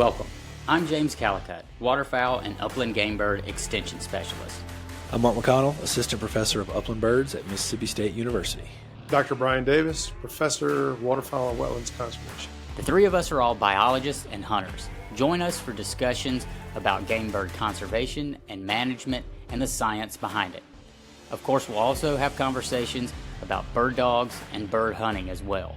Welcome. I'm James Calicut, waterfowl and upland Gamebird extension specialist. I'm Mark McConnell, assistant professor of upland birds at Mississippi State University. Dr. Brian Davis, professor, waterfowl and wetlands conservation. The three of us are all biologists and hunters. Join us for discussions about game bird conservation and management and the science behind it. Of course, we'll also have conversations about bird dogs and bird hunting as well.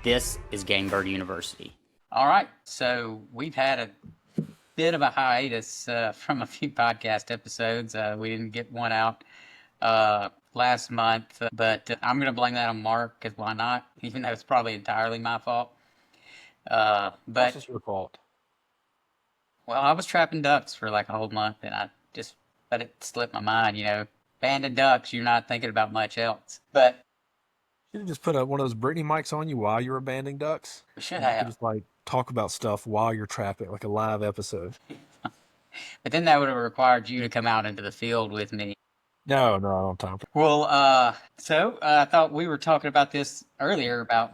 This is Gamebird University. All right, so we've had a bit of a hiatus from a few podcast episodes. We didn't get one out last month, but I'm going to blame that on Mark, because why not? Even though it's probably entirely my fault. But It's your fault. well, I was trapping ducks for like a whole month, and I just let it slip my mind. Banded ducks, you're not thinking about much else. But You should just put one of those Brittany mics on you while you're abandoning ducks. we should You could have. just talk about stuff while you're trapping, like a live episode. But then that would have required you to come out into the field with me. No, I don't have time for Well, so I thought we were talking about this earlier about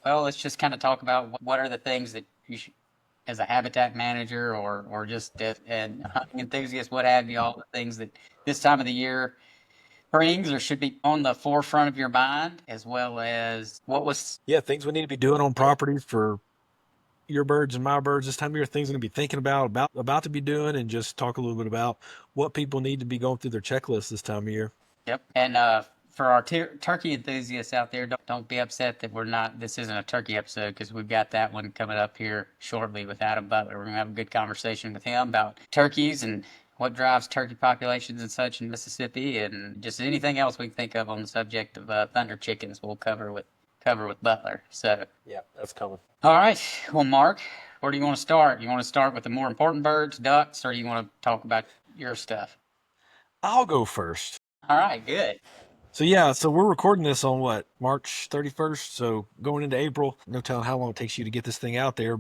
let's just kind of talk about what are the things that you should, as a habitat manager or just an hunting enthusiast, what have you, all the things that this time of the year brings or should be on the forefront of your mind, as well as what was. Yeah, things we need to be doing on properties for your birds and my birds this time of year, things we're going to be thinking about to be doing, and just talk a little bit about what people need to be going through their checklist this time of year. Yep. And for our turkey enthusiasts out there, don't be upset that this isn't a turkey episode, because we've got that one coming up here shortly with Adam Butler. We're going to have a good conversation with him about turkeys and what drives turkey populations and such in Mississippi, and just anything else we can think of on the subject of thunder chickens we'll cover with Butler. So, Yeah, that's coming. all right. Well, Mark, where do you want to start? You want to start with the more important birds, ducks, or do you want to talk about your stuff? I'll go first. All right, good. So we're recording this on March 31st. So going into April, no telling how long it takes you to get this thing out there.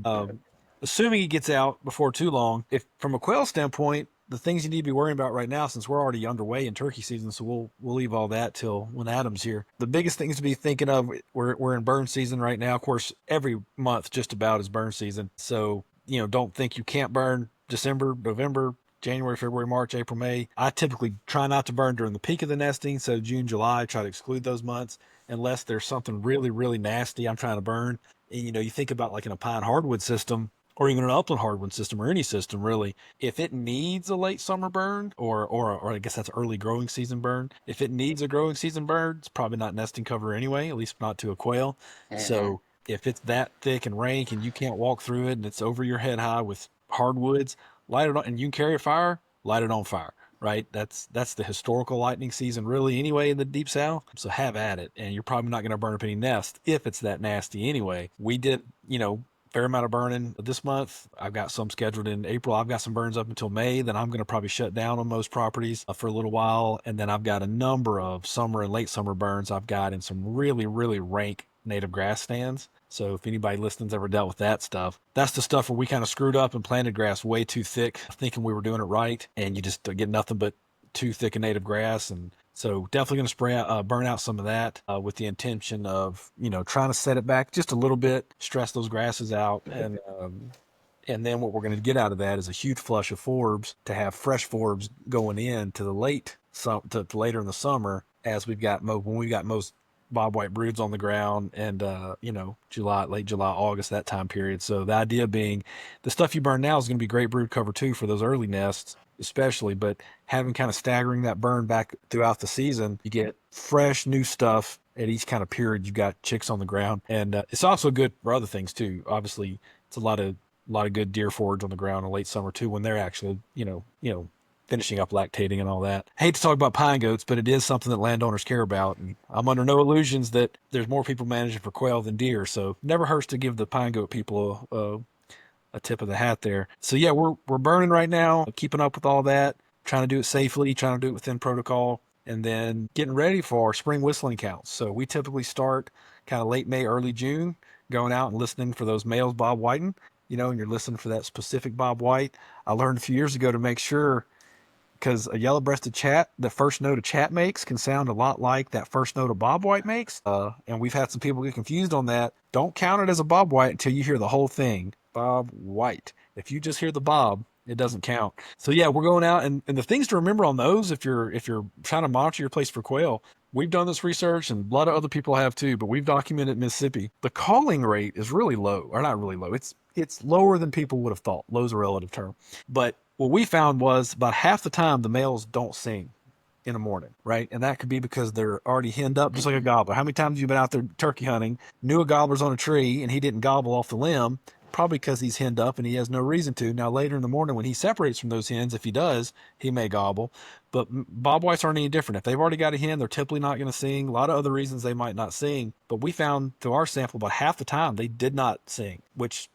Assuming it gets out before too long, if from a quail standpoint, the things you need to be worrying about right now, since we're already underway in turkey season, so we'll leave all that till when Adam's here. The biggest things to be thinking of, we're in burn season right now. Of course, every month just about is burn season. So, don't think you can't burn December, November, January, February, March, April, May. I typically try not to burn during the peak of the nesting, so June, July, try to exclude those months unless there's something really, really nasty I'm trying to burn. And, you think about like in a pine hardwood system, or even an upland hardwood system, or any system really, if it needs a late summer burn, or I guess that's early growing season burn, if it needs a growing season burn, it's probably not nesting cover anyway, at least not to a quail. Mm-hmm. So if it's that thick and rank and you can't walk through it and it's over your head high with hardwoods, light it on, and you can carry a fire, light it on fire. Right? That's the historical lightning season really anyway in the deep south. So have at it. And you're probably not going to burn up any nests if it's that nasty anyway. We did, fair amount of burning this month. I've got some scheduled in April. I've got some burns up until May. Then I'm going to probably shut down on most properties for a little while. And then I've got a number of summer and late summer burns I've got in some really, really rank native grass stands. So if anybody listening's ever dealt with that stuff, that's the stuff where we kind of screwed up and planted grass way too thick, thinking we were doing it right. And you just get nothing but too thick of native grass. And so definitely going to burn out some of that with the intention of, trying to set it back just a little bit, stress those grasses out. And then what we're going to get out of that is a huge flush of forbs to have fresh forbs going in to the later in the summer, as when we've got most bobwhite broods on the ground and, late July, August, that time period. So the idea being the stuff you burn now is going to be great brood cover too for those early nests, especially, but having kind of staggering that burn back throughout the season, you get fresh new stuff at each kind of period. You've got chicks on the ground, and it's also good for other things too. Obviously, it's a lot of good deer forage on the ground in late summer too, when they're actually, finishing up lactating and all that. I hate to talk about pine goats, but it is something that landowners care about. And I'm under no illusions that there's more people managing for quail than deer. So never hurts to give the pine goat people a tip of the hat there. So yeah, we're burning right now, keeping up with all that, trying to do it safely, trying to do it within protocol, and then getting ready for our spring whistling counts. So we typically start kind of late May, early June, going out and listening for those males bob whiting, and you're listening for that specific bob white. I learned a few years ago to make sure because a yellow-breasted chat, the first note a chat makes can sound a lot like that first note a bobwhite makes. And we've had some people get confused on that. Don't count it as a bobwhite until you hear the whole thing. Bobwhite. If you just hear the bob, it doesn't count. So yeah, we're going out, and the things to remember on those, if you're trying to monitor your place for quail, we've done this research, and a lot of other people have too, but we've documented Mississippi. The calling rate is really low, or not really low. It's lower than people would have thought. Low's a relative term. But what we found was about half the time the males don't sing in the morning, right? And that could be because they're already henned up, just like a gobbler. How many times have you been out there turkey hunting, knew a gobbler's on a tree, and he didn't gobble off the limb? Probably because he's henned up and he has no reason to. Now, later in the morning when he separates from those hens, if he does, he may gobble. But bobwhites aren't any different. If they've already got a hen, they're typically not going to sing. A lot of other reasons they might not sing. But we found through our sample about half the time they did not sing, which,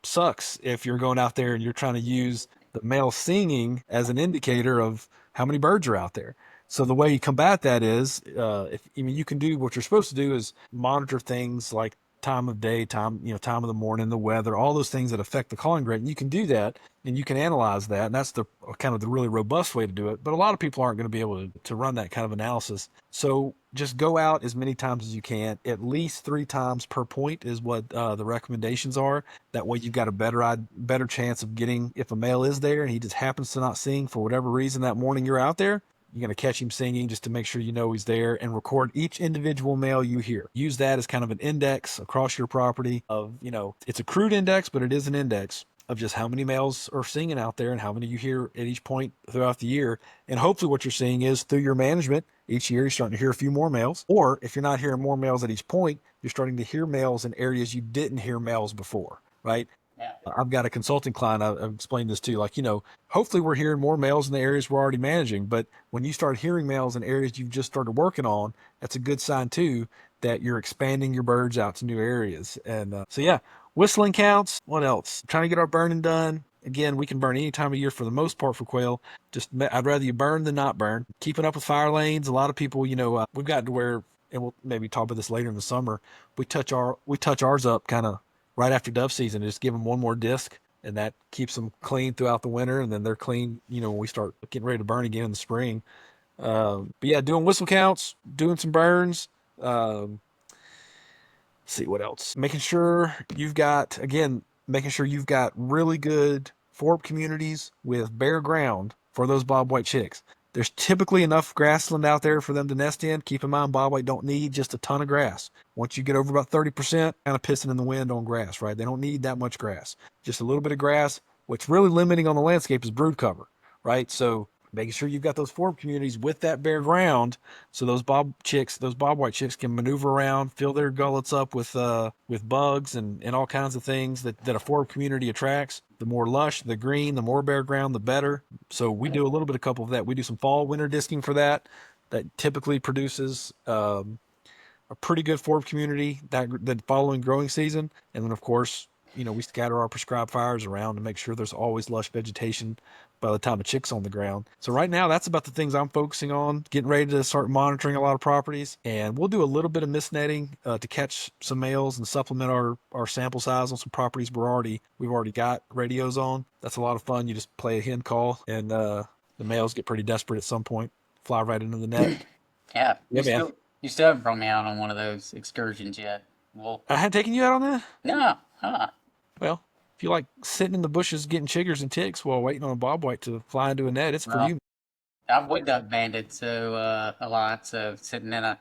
sucks if you're going out there and you're trying to use the male singing as an indicator of how many birds are out there. So the way you combat that is, you can do what you're supposed to do is monitor things like time of day, time of the morning, the weather, all those things that affect the calling rate. And you can do that and you can analyze that. And that's the kind of the really robust way to do it. But a lot of people aren't going to be able to run that kind of analysis. So just go out as many times as you can. At least 3 times per point is what the recommendations are. That way you've got a better chance of getting, if a male is there and he just happens to not sing for whatever reason that morning you're out there, you're going to catch him singing just to make sure he's there, and record each individual male you hear. Use that as kind of an index across your property of, it's a crude index, but it is an index of just how many males are singing out there and how many you hear at each point throughout the year. And hopefully what you're seeing is through your management, each year you're starting to hear a few more males. Or if you're not hearing more males at each point, you're starting to hear males in areas you didn't hear males before, right? Yeah. I've got a consulting client I've explained this to, hopefully we're hearing more males in the areas we're already managing, but when you start hearing males in areas you've just started working on, that's a good sign too that you're expanding your birds out to new areas. And so yeah, whistling counts. What else? Trying to get our burning done. Again, we can burn any time of year for the most part for quail. I'd rather you burn than not burn. Keeping up with fire lanes. A lot of people, we've gotten to where, and we'll maybe talk about this later in the summer, we touch ours up kind of right after dove season, just give them one more disc, and that keeps them clean throughout the winter, and then they're clean, when we start getting ready to burn again in the spring. But yeah, doing whistle counts, doing some burns. See what else. Making sure you've got really good forb communities with bare ground for those bobwhite chicks. There's typically enough grassland out there for them to nest in. Keep in mind, bobwhite don't need just a ton of grass. Once you get over about 30%, kind of pissing in the wind on grass, right? They don't need that much grass. Just a little bit of grass. What's really limiting on the landscape is brood cover, right? So making sure you've got those forb communities with that bare ground, so those bobwhite chicks can maneuver around, fill their gullets up with bugs and all kinds of things that a forb community attracts. The more lush, the green, the more bare ground, the better. So we do a couple of that. We do some fall winter disking for that. That typically produces a pretty good forb community that following growing season. And then of course, we scatter our prescribed fires around to make sure there's always lush vegetation by the time a chick's on the ground. So right now, that's about the things I'm focusing on, getting ready to start monitoring a lot of properties. And we'll do a little bit of mist netting to catch some males and supplement our sample size on some properties we've already got radios on. That's a lot of fun. You just play a hen call, and the males get pretty desperate at some point, fly right into the net. Yeah. Yeah, You still haven't brought me out on one of those excursions yet. Well, I hadn't taken you out on that? No. Well, if you like sitting in the bushes getting chiggers and ticks while waiting on a bobwhite to fly into a net, it's for you. I've wood duck banded a lot, so sitting in a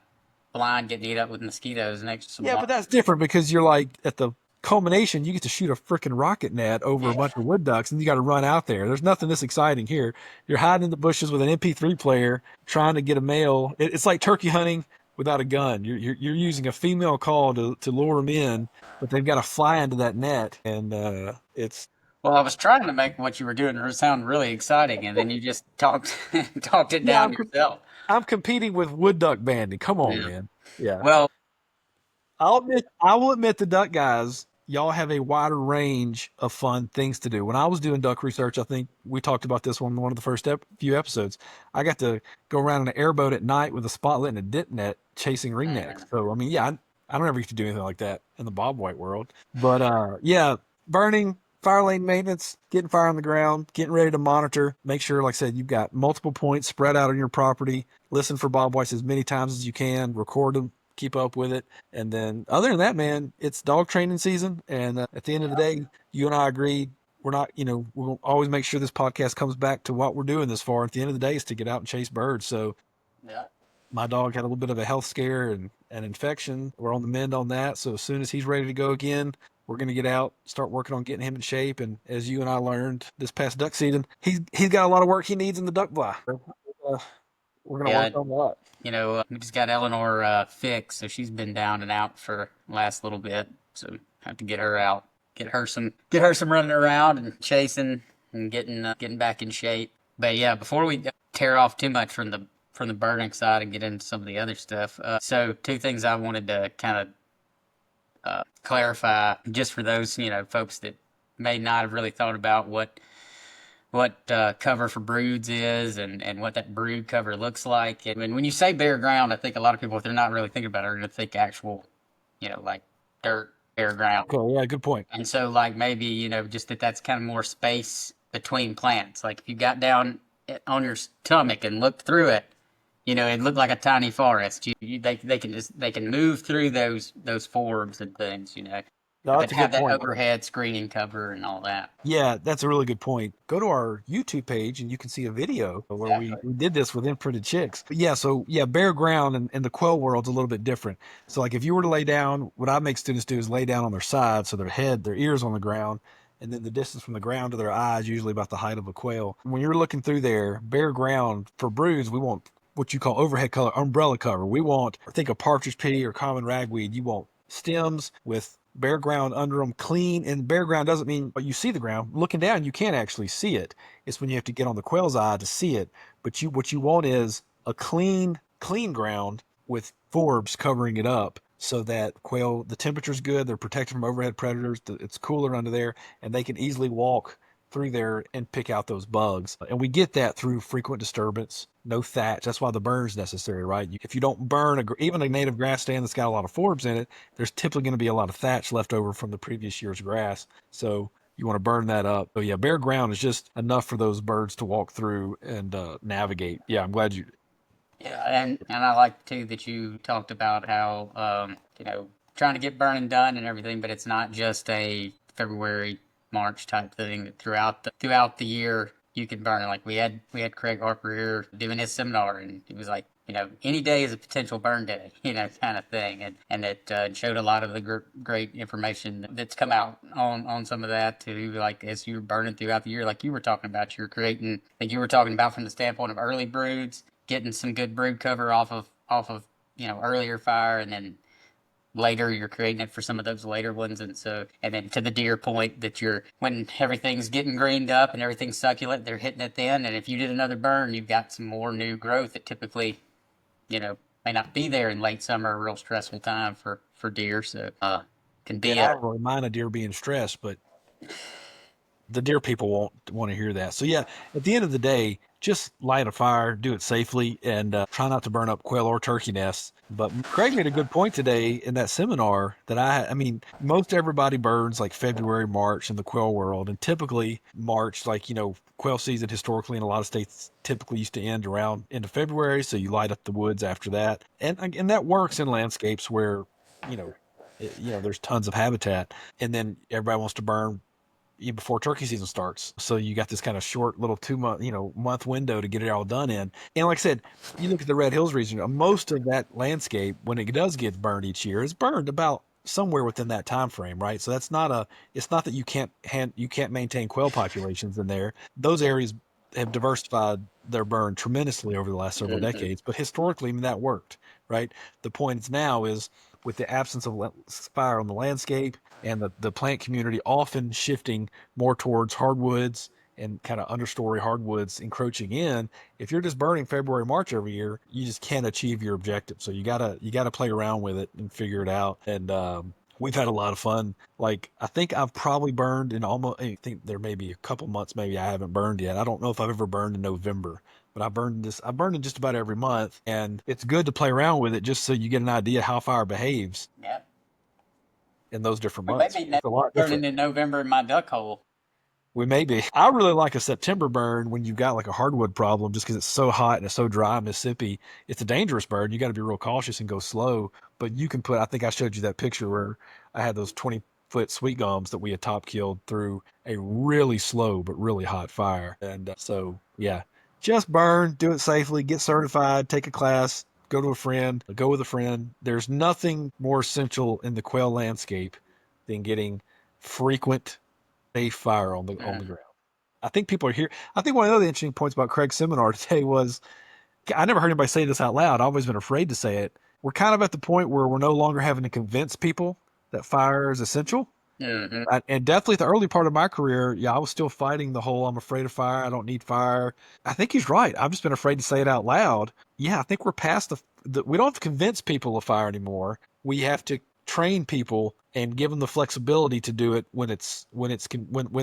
blind getting eat up with mosquitoes next to some but that's different because you're like at the culmination, you get to shoot a freaking rocket net over a bunch of wood ducks, and you got to run out there. There's nothing this exciting here. You're hiding in the bushes with an MP3 player trying to get a male. It's like turkey hunting without a gun. You're using a female call to lure them in, but they've got to fly into that net, and it's. Well, I was trying to make what you were doing sound really exciting, and then you just talked it down yourself. I'm competing with wood duck banding. Come on, man. Yeah. Well, I will admit the duck guys, y'all have a wider range of fun things to do. When I was doing duck research, I think we talked about this one of the first few episodes. I got to go around in an airboat at night with a spotlight and a dip net chasing ringnecks. So, I don't ever get to do anything like that in the bobwhite world. But, burning, fire lane maintenance, getting fire on the ground, getting ready to monitor. Make sure, like I said, you've got multiple points spread out on your property. Listen for bob whites as many times as you can. Record them. Keep up with it. And then other than that, man, it's dog training season. And at the end of the day, you and I agree. We're not, we'll always make sure this podcast comes back to what we're doing this far. At the end of the day is to get out and chase birds. So Yeah. my dog had a little bit of a health scare and an infection. We're on the mend on that. So as soon as he's ready to go again, we're going to get out, start working on getting him in shape. And as you and I learned this past duck season, he's got a lot of work he needs in the duck blind. We're going to work on a lot. We just got Eleanor fixed, so she's been down and out for the last little bit. So have to get her out, get her some running around and chasing and getting back in shape. But yeah, before we tear off too much from the birding side and get into some of the other stuff, so two things I wanted to kind of clarify, just for those folks that may not have really thought about what cover for broods is and what that brood cover looks like. And when you say bare ground, I think a lot of people, if they're not really thinking about it, are going to think actual, like dirt, bare ground. Cool. Yeah, good point. And so, like, maybe, just that's kind of more space between plants. Like, if you got down on your stomach and looked through it, it looked like a tiny forest. They can move through those forbs and things, No, but that's a have good that point. overhead screening cover and all that. Yeah, that's a really good point. Go to our YouTube page and you can see a video where we did this with imprinted chicks. But yeah, bare ground and the quail world's a little bit different. So like if you were to lay down, what I make students do is lay down on their side, so their ears on the ground, and then the distance from the ground to their eyes, usually about the height of a quail. When you're looking through there, bare ground, for broods, we want what you call overhead color, umbrella cover. We want, think of partridge pea or common ragweed. You want stems with bare ground under them, clean. And bare ground doesn't mean you see the ground. Looking down, you can't actually see it. It's when you have to get on the quail's eye to see it. But what you want is a clean ground with forbs covering it up, so that quail, the temperature's good, they're protected from overhead predators, it's cooler under there, and they can easily walk through there and pick out those bugs. And we get that through frequent disturbance, no thatch. That's why the burn's necessary, right? If you don't burn even a native grass stand that's got a lot of forbs in it, there's typically going to be a lot of thatch left over from the previous year's grass. So you want to burn that up. So yeah, bare ground is just enough for those birds to walk through and navigate. Yeah, I'm glad you. Yeah, and I like too that you talked about how trying to get burning done and everything, but it's not just a February, March type thing. That throughout the year you can burn it. Like we had Craig Harper here doing his seminar, and he was like, any day is a potential burn day, kind of thing, and it showed a lot of the great information that's come out on some of that too. Like as you're burning throughout the year, like you were talking about, you're creating, like you were talking about from the standpoint of early broods, getting some good brood cover off of earlier fire, and then later you're creating it for some of those later ones. And then to the deer point, that when everything's getting greened up and everything's succulent, they're hitting it then, and if you did another burn, you've got some more new growth that typically may not be there in late summer, a real stressful time for deer. So can be I don't really mind a deer being stressed, but the deer people won't want to hear that. So yeah, at the end of the day, just light a fire, do it safely, and try not to burn up quail or turkey nests. But Craig made a good point today in that seminar that I mean, most everybody burns like February, March in the quail world. And typically March, like, quail season historically in a lot of states typically used to end around end of February. So you light up the woods after that. And that works in landscapes where, there's tons of habitat. And then everybody wants to burn before turkey season starts. So you got this kind of short little 2-month window to get it all done in. And like I said, you look at the Red Hills region, most of that landscape, when it does get burned each year, is burned about somewhere within that time frame, right? So it's not that you can't maintain quail populations in there. Those areas have diversified their burn tremendously over the last several decades, but historically, that worked, right? The point now is, with the absence of fire on the landscape and the plant community often shifting more towards hardwoods and kind of understory hardwoods encroaching in, if you're just burning February, March every year, you just can't achieve your objective. So you gotta play around with it and figure it out. And we've had a lot of fun. Like, I think I've probably burned I think there may be a couple months maybe I haven't burned yet. I don't know if I've ever burned in November. But I burned it just about every month, and it's good to play around with it just so you get an idea how fire behaves Yeah. in those different months. Maybe It's a lot different. burning in November in my duck hole. We may be. I really like a September burn when you've got like a hardwood problem just because it's so hot and it's so dry in Mississippi. It's a dangerous burn. You got to be real cautious and go slow. But you can put, I think I showed you that picture where I had those 20-foot sweet gums that we had top killed through a really slow but really hot fire. And so, yeah, just burn, do it safely, get certified, take a class, go to a friend, go with a friend. There's nothing more essential in the quail landscape than getting frequent safe fire on the Mm. ground. I think people are here. I think one of the other interesting points about Craig's seminar today was I never heard anybody say this out loud. I've always been afraid to say it. We're kind of at the point where we're no longer having to convince people that fire is essential. Hmm. And definitely the early part of my career, yeah, I was still fighting the whole I'm afraid of fire. I don't need fire. I think he's right. I've just been afraid to say it out loud. Yeah, I think we're past we don't have to convince people of fire anymore. We have to train people and give them the flexibility to do it when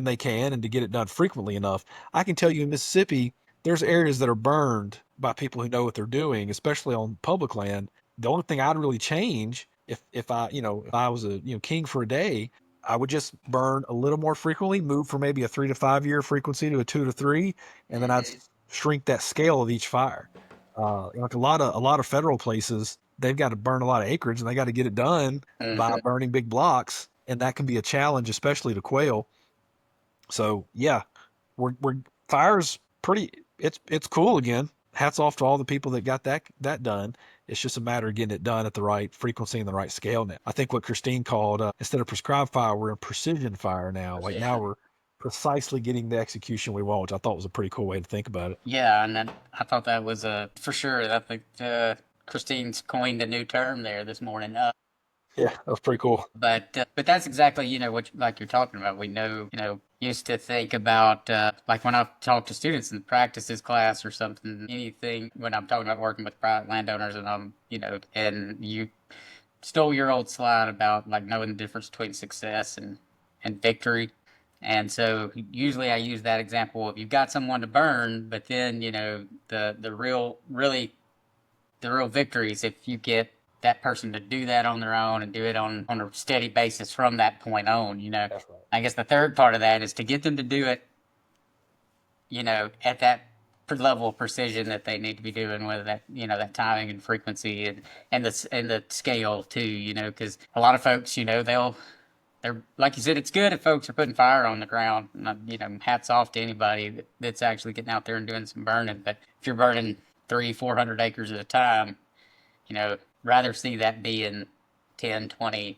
they can and to get it done frequently enough. I can tell you in Mississippi, there's areas that are burned by people who know what they're doing, especially on public land. The only thing I'd really change if I was a king for a day, I would just burn a little more frequently, move from maybe a 3 to 5 year frequency to a 2 to 3, and then I'd shrink that scale of each fire. Like a lot of federal places, they've got to burn a lot of acreage and they got to get it done by Hmm. burning big blocks, and that can be a challenge, especially to quail. So yeah, we're fire's pretty. It's cool again. Hats off to all the people that got that done. It's just a matter of getting it done at the right frequency and the right scale now. I think what Christine called instead of prescribed fire, we're in precision fire now. Like now Precision. we're precisely getting the execution we want, which I thought was a pretty cool way to think about it. Yeah, and then I thought that was for sure. I think Christine's coined a new term there this morning. Yeah, that was pretty cool. But that's exactly what like you're talking about. We know used to think about like when I talk to students in the practices class or something, anything when I'm talking about working with private landowners and and you stole your old slide about like knowing the difference between success and victory. And so usually I use that example of you've got someone to burn, but then the real victories if you get that person to do that on their own and do it on a steady basis from that point on. That's right. I guess the third part of that is to get them to do it, at that level of precision that they need to be doing, whether that that timing and frequency and the scale too. Because a lot of folks, they're like you said, it's good if folks are putting fire on the ground. Hats off to anybody that's actually getting out there and doing some burning. But if you're burning 300-400 acres at a time, rather see that being 10, 20,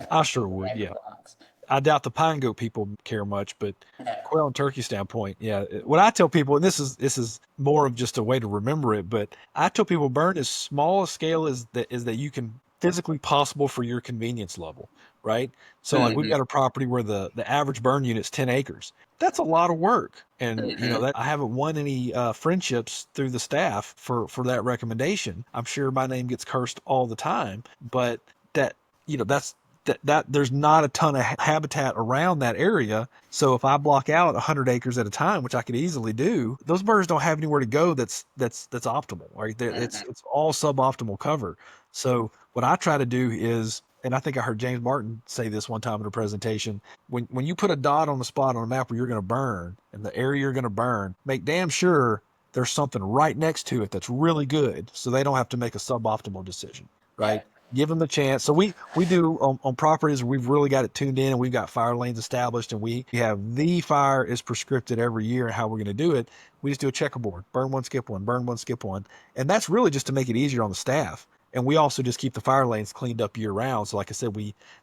I sure would. maybe Yeah. blocks. I doubt the pine goat people care much, but No. quail and turkey standpoint, yeah. What I tell people, and this is more of just a way to remember it, but I tell people burn as small a scale as that you can physically possible for your convenience level, right? So like we've Hmm. got a property where the average burn unit's 10 acres. That's a lot of work, and Hmm. that I haven't won any friendships through the staff for that recommendation. I'm sure my name gets cursed all the time, but that that's that there's not a ton of habitat around that area. So if I block out 100 acres at a time, which I could easily do, those birds don't have anywhere to go that's optimal, right? Hmm. It's all suboptimal cover. So what I try to do is, and I think I heard James Martin say this one time in a presentation, when you put a dot on the spot on a map where you're going to burn and the area you're going to burn, make damn sure there's something right next to it that's really good so they don't have to make a suboptimal decision, Yeah. right? Give them the chance. So we do on properties where we've really got it tuned in and we've got fire lanes established and we have the fire is prescripted every year and how we're going to do it. We just do a checkerboard, burn one, skip one, burn one, skip one. And that's really just to make it easier on the staff. And we also just keep the fire lanes cleaned up year round. So like I said,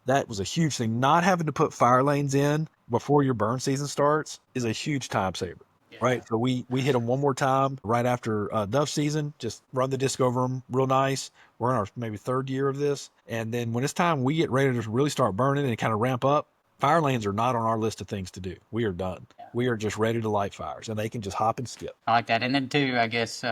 that was a huge thing. Not having to put fire lanes in before your burn season starts is a huge time saver. Yeah. Right, so we hit them one more time right after dove season. Just run the disc over them real nice. We're in our maybe third year of this, and then when it's time we get ready to really start burning and kind of ramp up, fire lanes are not on our list of things to do. We are done. We are just ready to light fires, and they can just hop and skip. I like that. And then too, I guess,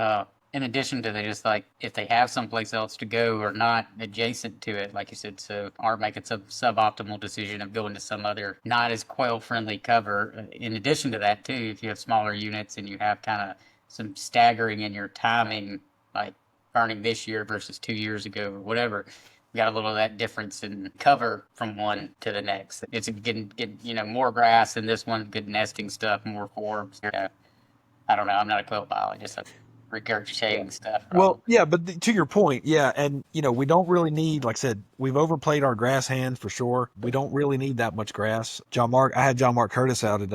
in addition to they just like if they have someplace else to go or not adjacent to it, like you said, so are making some suboptimal decision of going to some other not as quail friendly cover. In addition to that too, if you have smaller units and you have kind of some staggering in your timing, like burning this year versus 2 years ago or whatever, got a little of that difference in cover from one to the next. It's getting more grass, and this one good nesting stuff, more forbs. I don't know. I'm not a quail biologist. I'm regurgitating stuff wrong. Well, yeah, but to your point, yeah, and we don't really need, like I said, we've overplayed our grass hand for sure. We don't really need that much grass. I had John Mark Curtis out at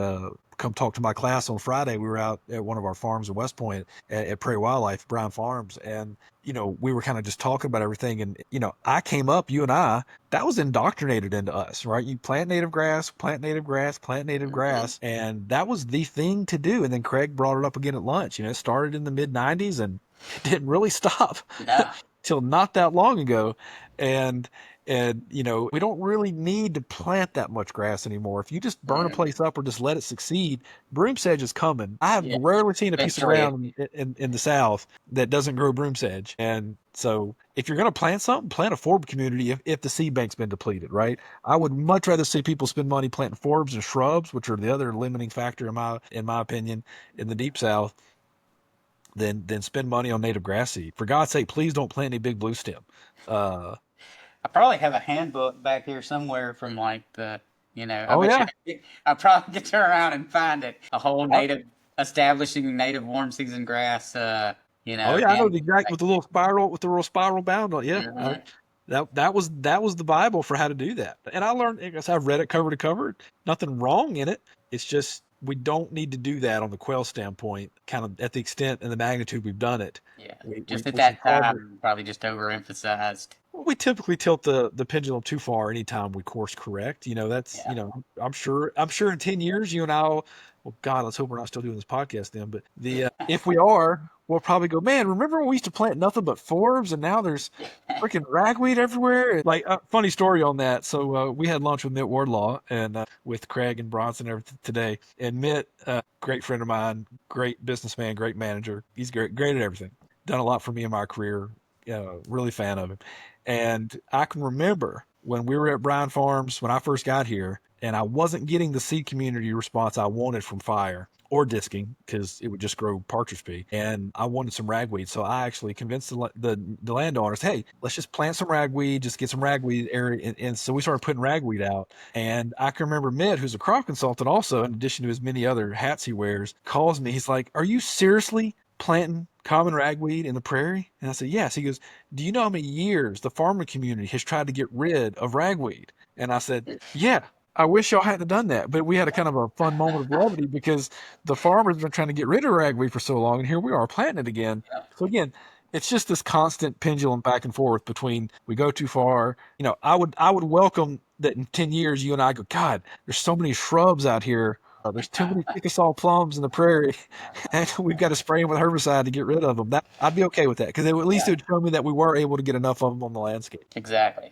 come talk to my class on Friday. We were out at one of our farms in West Point at Prairie Wildlife, Brown Farms, and we were kind of just talking about everything. And I came up, you and I, that was indoctrinated into us, right? You plant native grass, plant native grass, plant native grass, and that was the thing to do. And then Craig brought it up again at lunch. It started in the mid '90s and it didn't really stop Yeah. till not that long ago. And we don't really need to plant that much grass anymore. If you just burn a place up or just let it succeed, broom sedge is coming. I have Yeah. rarely seen a piece of Eventually, ground in the South that doesn't grow broom sedge. And so if you're going to plant something, plant a forb community if the seed bank's been depleted, right? I would much rather see people spend money planting forbs and shrubs, which are the other limiting factor in my opinion in the Deep South, than spend money on native grass seed. For God's sake, please don't plant any big blue stem. I probably have a handbook back here somewhere from like I Oh bet yeah. I probably could turn around and find it. A whole establishing native warm season grass, Oh yeah, I know the exact with the little spiral bound on. Yeah, Mhm. that was the Bible for how to do that. And I learned, I guess I've read it cover to cover. Nothing wrong in it. It's just we don't need to do that on the quail standpoint, kind of at the extent and the magnitude we've done it. Yeah. We Just at we should that probably time, probably just overemphasized. we typically tilt the pendulum too far anytime we course correct. That's Yeah. I'm sure in 10 years you and I'll, well, God, let's hope we're not still doing this podcast then. But if we are, we'll probably go, man, remember when we used to plant nothing but forbs and now there's freaking ragweed everywhere? Like, funny story on that. So we had lunch with Mitt Wardlaw and with Craig and Bronson and everything today. And Mitt, great friend of mine, great businessman, great manager. He's great at everything. Done a lot for me in my career. Really fan of him. And I can remember when we were at Brown Farms when I first got here, and I wasn't getting the seed community response I wanted from fire or disking because it would just grow partridge pea. And I wanted some ragweed, so I actually convinced the landowners, hey, let's just plant some ragweed, just get some ragweed area. And so we started putting ragweed out. And I can remember Mitt, who's a crop consultant also, in addition to his many other hats he wears, calls me. He's like, "Are you seriously planting common ragweed in the prairie?" And I said, "Yes." He goes, "Do you know how many years the farming community has tried to get rid of ragweed?" And I said, "Yeah, I wish y'all hadn't done that." But we had a kind of a fun moment of levity because the farmers have been trying to get rid of ragweed for so long, and here we are planting it again. So again, it's just this constant pendulum back and forth between we go too far. I would welcome that in 10 years you and I go, God, there's so many shrubs out here. There's too many Chickasaw plums in the prairie, and we've got to spray them with herbicide to get rid of them. I'd be okay with that because at least it would show me that we were able to get enough of them on the landscape. Exactly.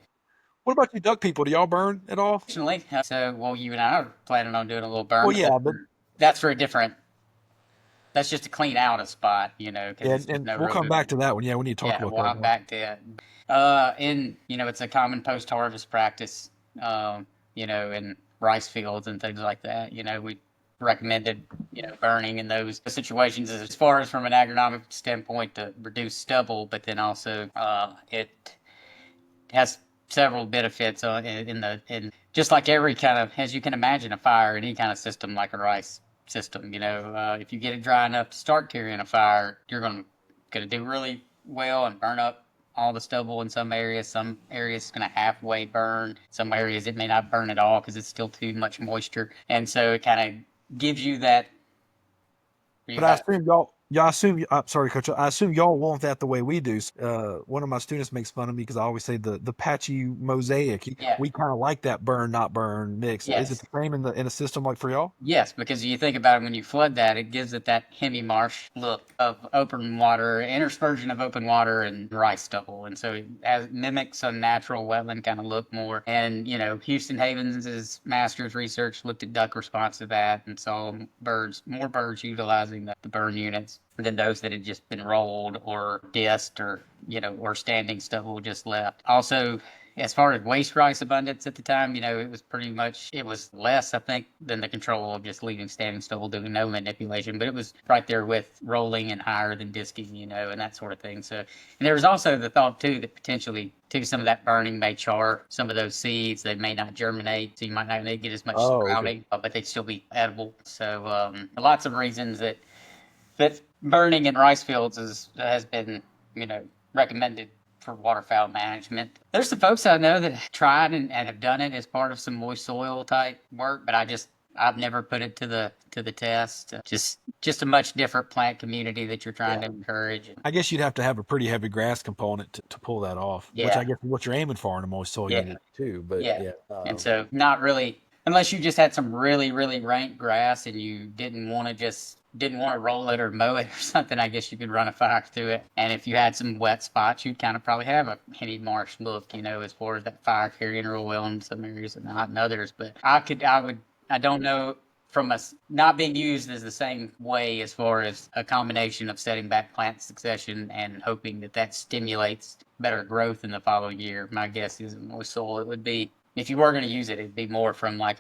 What about you duck people? Do y'all burn at all? Fortunately, well, you and I are planning on doing a little burn, Well, yeah, but that's for a different. That's just to clean out a spot, because there's and no we'll real come good. back to that one. Yeah, we need to talk Yeah, about well, that I'm more. back to it. It's a common post-harvest practice, in rice fields and things like that. We recommended, burning in those situations as far as from an agronomic standpoint to reduce stubble, but then also it has several benefits in just like every kind of, as you can imagine, a fire, any kind of system like a rice system. If you get it dry enough to start carrying a fire, you're gonna do really well and burn up all the stubble in some areas. Some areas it's gonna halfway burn. Some areas it may not burn at all because it's still too much moisture, and so it kind of gives you that. You But I have assume y'all assume. I'm sorry, Coach. I assume y'all want that the way we do. One of my students makes fun of me because I always say the patchy mosaic. Yeah. We kind of like that burn not burn mix. Is it Yes. the same in a system like for y'all? Yes, because you think about it, when you flood that, it gives it that hemi-marsh look of open water, interspersion of open water and rice stubble. And so it mimics a natural wetland kind of look more. And, Houston Havens' master's research looked at duck response to that and saw more birds utilizing the burn units. beds than those that had just been rolled or disked or, or standing stubble just left. Also, as far as waste rice abundance at the time, it was it was less, I think, than the control of just leaving standing stubble, doing no manipulation, but it was right there with rolling and higher than disking, and that sort of thing. So, and there was also the thought too that potentially too some of that burning may char some of those seeds. They may not germinate, so you might not get as much sprouting, but they'd still be edible. So, lots of reasons that burning in rice fields has been, recommended for waterfowl management. There's some folks I know that have tried and have done it as part of some moist soil type work, but I've never put it to the test. Just a much different plant community that you're trying to encourage. I guess you'd have to have a pretty heavy grass component to pull that off, which I guess is what you're aiming for in a moist soil unit too. But and so not really, unless you just had some really, really rank grass and you didn't want to roll it or mow it or something, I guess you could run a fire through it. And if you had some wet spots, you'd kind of probably have a henny marsh look, as far as that fire carrying real well in some areas and not in others. But I don't know, from us not being used as the same way as far as a combination of setting back plant succession and hoping that stimulates better growth in the following year. My guess is in moist soil, it would be, if you were going to use it, it'd be more from like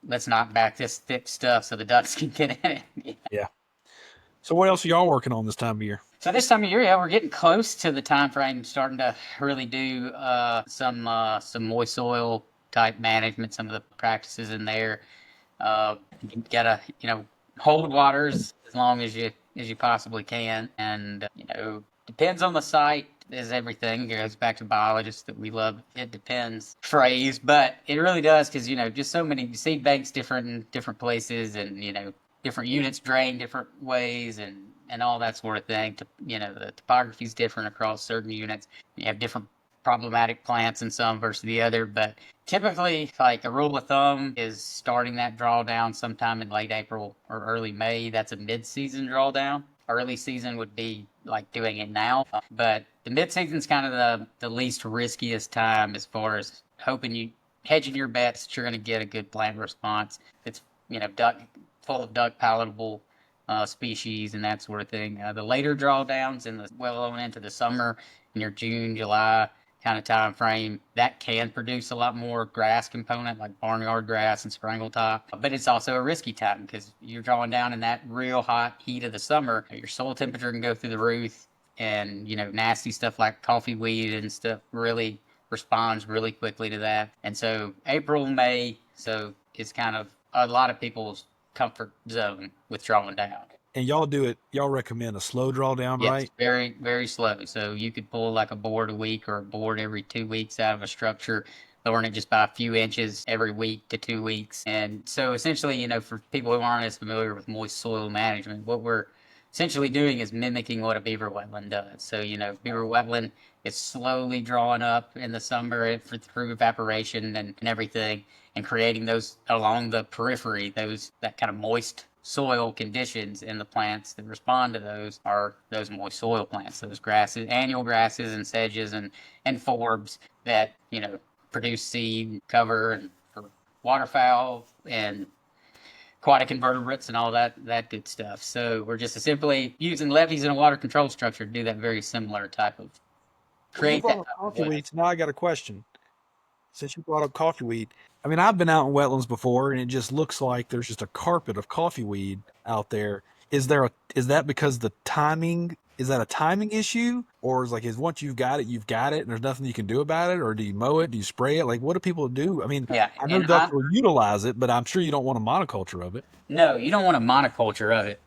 let's knock back this thick stuff so the ducks can get in it. Yeah. So what else are y'all working on this time of year? So this time of year, we're getting close to the time frame, starting to really do some moist soil type management, some of the practices in there. You gotta, hold waters as long as you possibly can, and depends on the site. As everything, it goes back to biologists that we love. It depends phrase, but it really does, because just so many seed banks different in different places, and different units drain different ways, and all that sort of thing. The topography is different across certain units. You have different problematic plants in some versus the other, but typically, like a rule of thumb is starting that drawdown sometime in late April or early May. That's a mid-season drawdown. Early season would be like doing it now, but the mid-season is kind of the least riskiest time as far as hedging your bets that you're going to get a good plant response. It's full of duck palatable species and that sort of thing. The later drawdowns well on into the summer, in your June, July kind of time frame, that can produce a lot more grass component, like barnyard grass and springletop. But it's also a risky time, because you're drawing down in that real hot heat of the summer. Your soil temperature can go through the roof, and nasty stuff like coffee weed and stuff really responds really quickly to that. And so April, May, is kind of a lot of people's comfort zone with drawing down. And y'all recommend a slow drawdown, yes, right? Very, very slow. So you could pull like a board a week or a board every 2 weeks out of a structure, lowering it just by a few inches every week to 2 weeks. And so essentially, for people who aren't as familiar with moist soil management, what we're essentially doing is mimicking what a beaver wetland does. So, beaver wetland is slowly drawing up in the summer through evaporation and everything, and creating those along the periphery, that kind of moist soil conditions, and the plants that respond to those are those moist soil plants, those grasses, annual grasses and sedges and forbs that, produce seed, cover, and for waterfowl and aquatic invertebrates and all that good stuff. So we're just simply using levees in a water control structure to do that very similar type of create that. Coffee weeds. Now I got a question. Since you brought up coffee weed, I mean, I've been out in wetlands before, and it just looks like there's just a carpet of coffee weed out there. Is that because the timing? Is that a timing issue, or is once you've got it, and there's nothing you can do about it? Or do you mow it? Do you spray it? Like, what do people do? I mean, I know ducks will utilize it, but I'm sure you don't want a monoculture of it. No, you don't want a monoculture of it.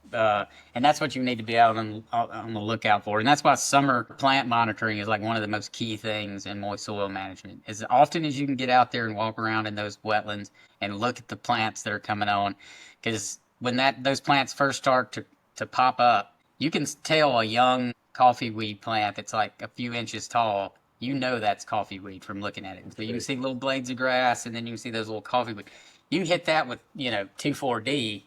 And that's what you need to be out on the lookout for. And that's why summer plant monitoring is like one of the most key things in moist soil management. As often as you can get out there and walk around in those wetlands and look at the plants that are coming on, because when those plants first start to pop up, you can tell a young coffee weed plant that's like a few inches tall. That's coffee weed from looking at it. So you can see little blades of grass, and then you can see those little coffee weed. You can hit that with 2,4-D,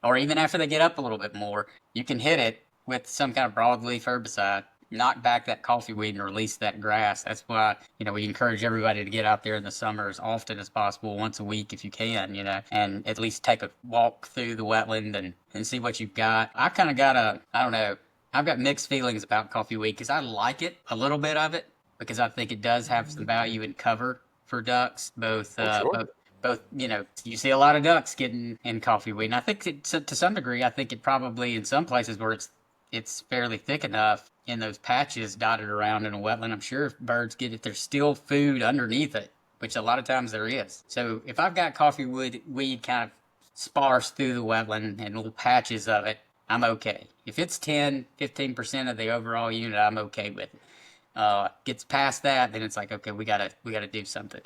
or even after they get up a little bit more, you can hit it with some kind of broadleaf herbicide, knock back that coffee weed and release that grass. That's why, we encourage everybody to get out there in the summer as often as possible, once a week if you can, and at least take a walk through the wetland and see what you've got. I kind of got I don't know, I've got mixed feelings about coffee weed because I like it, a little bit of it, because I think it does have some value in cover for ducks, both, sure. both, you see a lot of ducks getting in coffee weed. And I think to some degree, I think it probably in some places where it's fairly thick enough in those patches dotted around in a wetland, I'm sure if birds get it, there's still food underneath it, which a lot of times there is. So if I've got coffee weed kind of sparse through the wetland and little patches of it, I'm okay. If it's 10-15% of the overall unit, I'm okay with it. Gets past that, then it's like, okay, we gotta do something.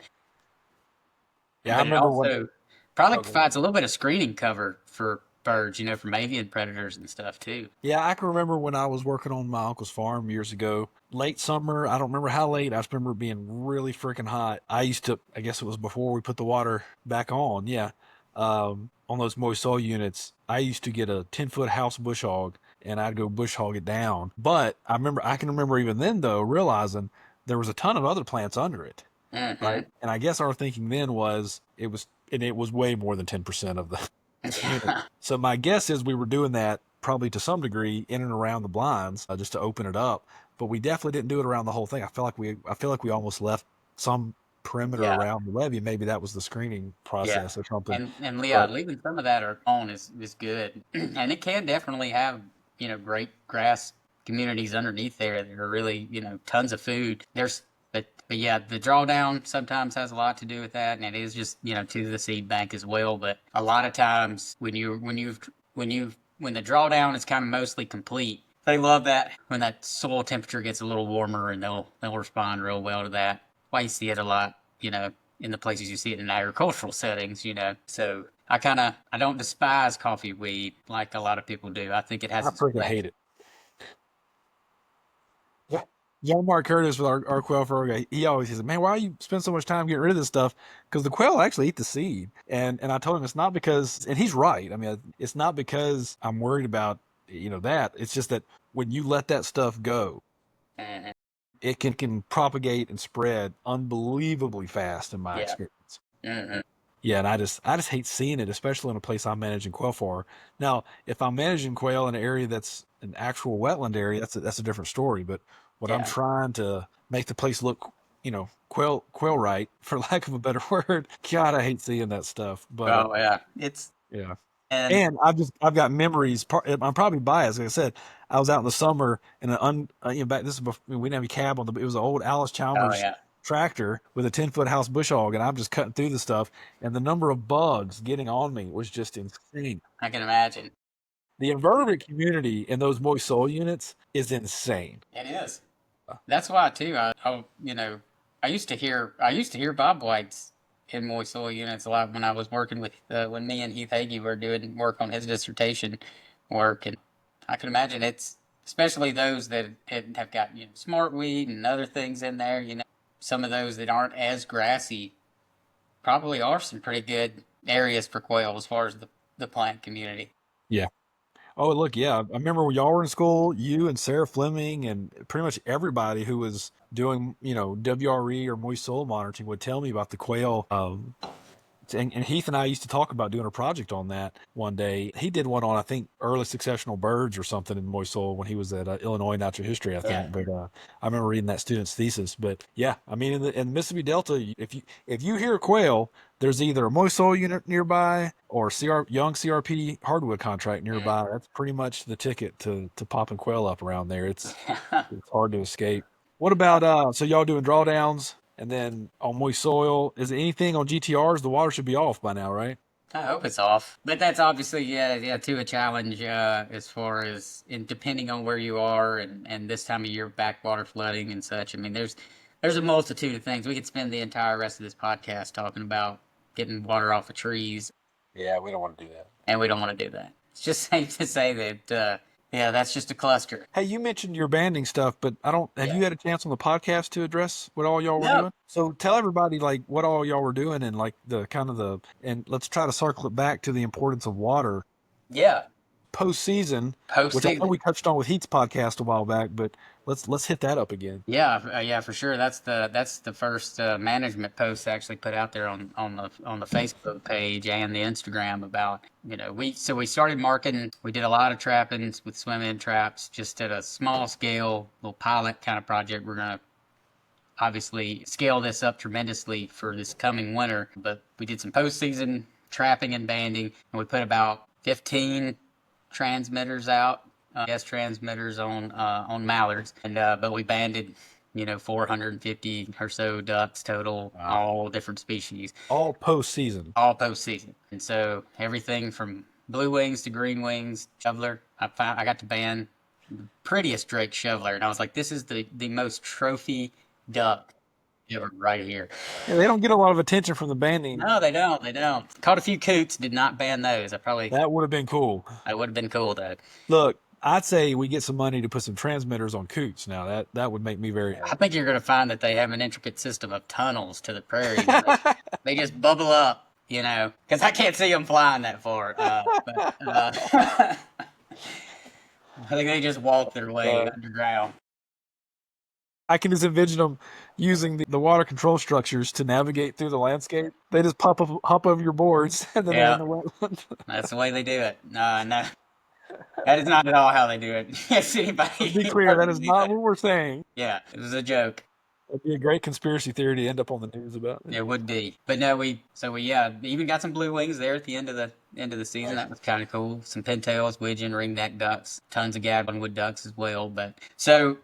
Yeah, But I it remember also when. probably Oh, provides a little bit of screening cover for birds, from avian predators and stuff too. Yeah, I can remember when I was working on my uncle's farm years ago, late summer. I don't remember how late. I just remember it being really freaking hot. I used to, I guess it was before we put the water back on. Yeah. On those moist soil units, I used to get a 10-foot house bush hog and I'd go bush hog it down. But I can remember even then though, realizing there was a ton of other plants under it. Mm-hmm. Right. And I guess our thinking then was it was way more than 10% of the unit. So my guess is we were doing that probably to some degree in and around the blinds, just to open it up. But we definitely didn't do it around the whole thing. I feel like we almost left some perimeter Yeah, around the levee. Maybe that was the screening yeah. process or something. And yeah, But leaving some of that on is good. And it can definitely have, great grass communities underneath there that are really, tons of food. But yeah, the drawdown sometimes has a lot to do with that, and it is just, to the seed bank as well. But a lot of times when the drawdown is kind of mostly complete, they love that when that soil temperature gets a little warmer, and they'll respond real well to that. Why you see it a lot, in the places you see it in agricultural settings, So I don't despise coffee weed like a lot of people do. I think it has I its freaking place. hate it. Yeah. Young Mark Curtis with our quail guy, he always says, "Man, why you spend so much time getting rid of this stuff?" Because the quail actually eat the seed, and I told him it's not because, and he's right. I mean, it's not because I'm worried about that. It's just that when you let that stuff go, Mhm. it can propagate and spread unbelievably fast in my Yeah. experience. Hmm. Yeah, and I just hate seeing it, especially in a place I'm managing quail for. Now, if I'm managing quail in an area that's an actual wetland area, that's a different story. But when I'm Yeah. trying to make the place look, quail right, for lack of a better word, God, I hate seeing that stuff. But Oh yeah. It's yeah, and and I've got memories. I'm probably biased. Like I said, I was out in the summer in back this is before we didn't have a cab on it was an old Alice oh Chalmers yeah. tractor with a 10-foot house bush hog, and I'm just cutting through the stuff, and the number of bugs getting on me was just insane. I can imagine. The invertebrate community in those moist soil units is insane. It is. That's why too. I used to hear bobwhites in moist soil units a lot when I was working with when me and Heath Hagee were doing work on his dissertation work, and I can imagine it's especially those that have got smartweed and other things in there. Some of those that aren't as grassy probably are some pretty good areas for quail as far as the plant community. Yeah. Oh, look, yeah. I remember when y'all were in school, you and Sarah Fleming and pretty much everybody who was doing, WRE or moist soil monitoring would tell me about the quail. And Heath and I used to talk about doing a project on that one day. He did one on, I think, early successional birds or something in moist soil when he was at Illinois Natural History, I Yeah. think. But I remember reading that student's thesis. But yeah, I mean, in the Mississippi Delta, if you hear quail, there's either a moist soil unit nearby or young CRP hardwood contract nearby. That's pretty much the ticket to popping quail up around there. It's hard to escape. What about so y'all doing drawdowns? And then on moist soil, is it anything on GTRs? The water should be off by now, right? I hope it's off, but that's obviously too a challenge as far as in depending on where you are and this time of year backwater flooding and such. I mean, there's a multitude of things we could spend the entire rest of this podcast talking about getting water off of trees, Yeah, we don't want to do that. and we don't want to do that. It's just safe to say that that's just a cluster. Hey, you mentioned your banding stuff, but I don't. Have Yeah. you had a chance on the podcast to address what all y'all were No. doing? So tell everybody like what all y'all were doing and like the kind of and let's try to circle it back to the importance of water Yeah. postseason, which I know Postseason. we touched on with Heat's podcast a while back. But Let's hit that up again. Yeah, yeah, for sure. That's the first management post actually put out there on the Facebook page and the Instagram about, we started marketing. We did a lot of trappings with swim in traps, just at a small scale, little pilot kind of project. We're gonna obviously scale this up tremendously for this coming winter, but we did some postseason trapping and banding, and we put about 15 transmitters out, gas transmitters on mallards, and but we banded 450 or so ducks total, all different species, All postseason. all postseason. And so everything from blue wings to green wings, shoveler. I got to band the prettiest Drake shoveler, and I was like, this is the most trophy duck ever right here. Yeah, they don't get a lot of attention from the banding. No, they don't. They don't. Caught a few coots. Did not ban those. That would have been cool. I would have been cool though. Look, I'd say we get some money to put some transmitters on coots. Now that would make me very happy. I think you're going to find that they have an intricate system of tunnels to the prairie. They just bubble up, because I can't see them flying that far. I think they just walk their way underground. I can just envision them using the water control structures to navigate through the landscape. They just hop over your boards and then they're in the wetland. That's the way they do it. No. That is not at all how they do it. Yes, anybody. To be clear, that is not what we're saying. Yeah, it was a joke. It'd be a great conspiracy theory to end up on the news about. It would be, but no, we even got some blue wings there at the end of the season. That was kind of cool. Some pintails, widgeon, ringneck ducks, tons of gadwin ducks as well. But so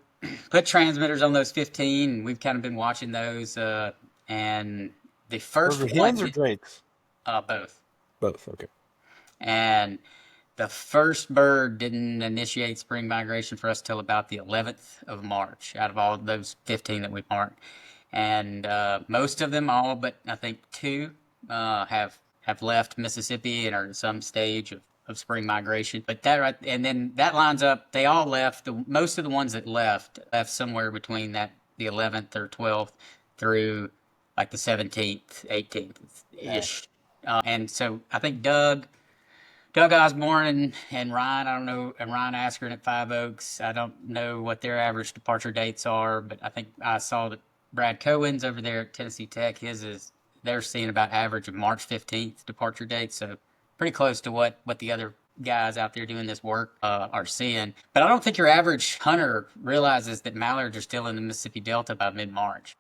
put transmitters on those 15. We've kind of been watching those, and the first Were hens or drakes? Both. Both. Okay. And the first bird didn't initiate spring migration for us till about the 11th of March, out of all of those 15 that we marked. And most of them, all but I think 2, have left Mississippi and are at some stage of spring migration. But and then that lines up, they all left. Most of the ones that left somewhere between the 11th or 12th through like the 17th, 18th-ish. And so I think Doug Osborne and Ryan, I don't know, and Ryan Askren at Five Oaks, I don't know what their average departure dates are, but I think I saw that Brad Cohen's over there at Tennessee Tech, they're seeing about average of March 15th departure date, so pretty close to what the other guys out there doing this work are seeing. But I don't think your average hunter realizes that mallards are still in the Mississippi Delta by mid-March.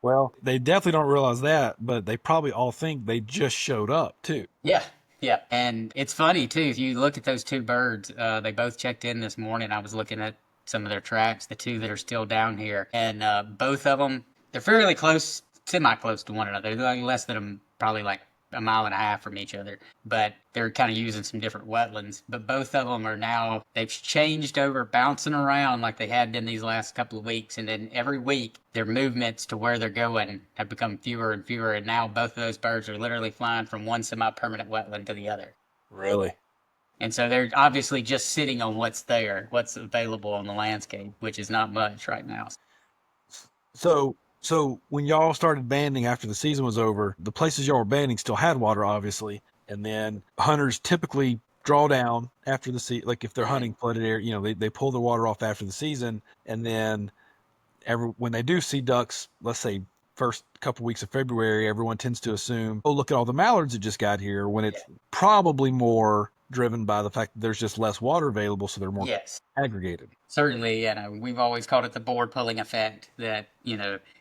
Well, they definitely don't realize that, but they probably all think they just showed up, too. Yeah. Yeah, and it's funny, too, if you look at those 2 birds, they both checked in this morning. I was looking at some of their tracks, the 2 that are still down here, and both of them, they're fairly close, semi-close to one another. They're like less than probably like a mile and a half from each other, but they're kind of using some different wetlands. But both of them are now, they've changed over, bouncing around like they had in these last couple of weeks, and then every week their movements to where they're going have become fewer and fewer, and now both of those birds are literally flying from one semi-permanent wetland to the other. Really? And so they're obviously just sitting on what's there, what's available on the landscape, which is not much right now. So when y'all started banding after the season was over, the places y'all were banding still had water, obviously. And then hunters typically draw down after the season, like if they're hunting flooded area, they pull the water off after the season. And then when they do see ducks, let's say first couple weeks of February, everyone tends to assume, oh, look at all the mallards that just got here, when it's probably more driven by the fact that there's just less water available, so they're more aggregated. Certainly, we've always called it the board pulling effect, that,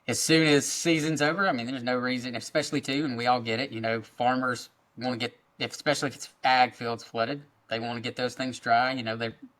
as soon as season's over, there's no reason, especially too, and we all get it, farmers want to get, especially if it's ag fields flooded, they want to get those things dry,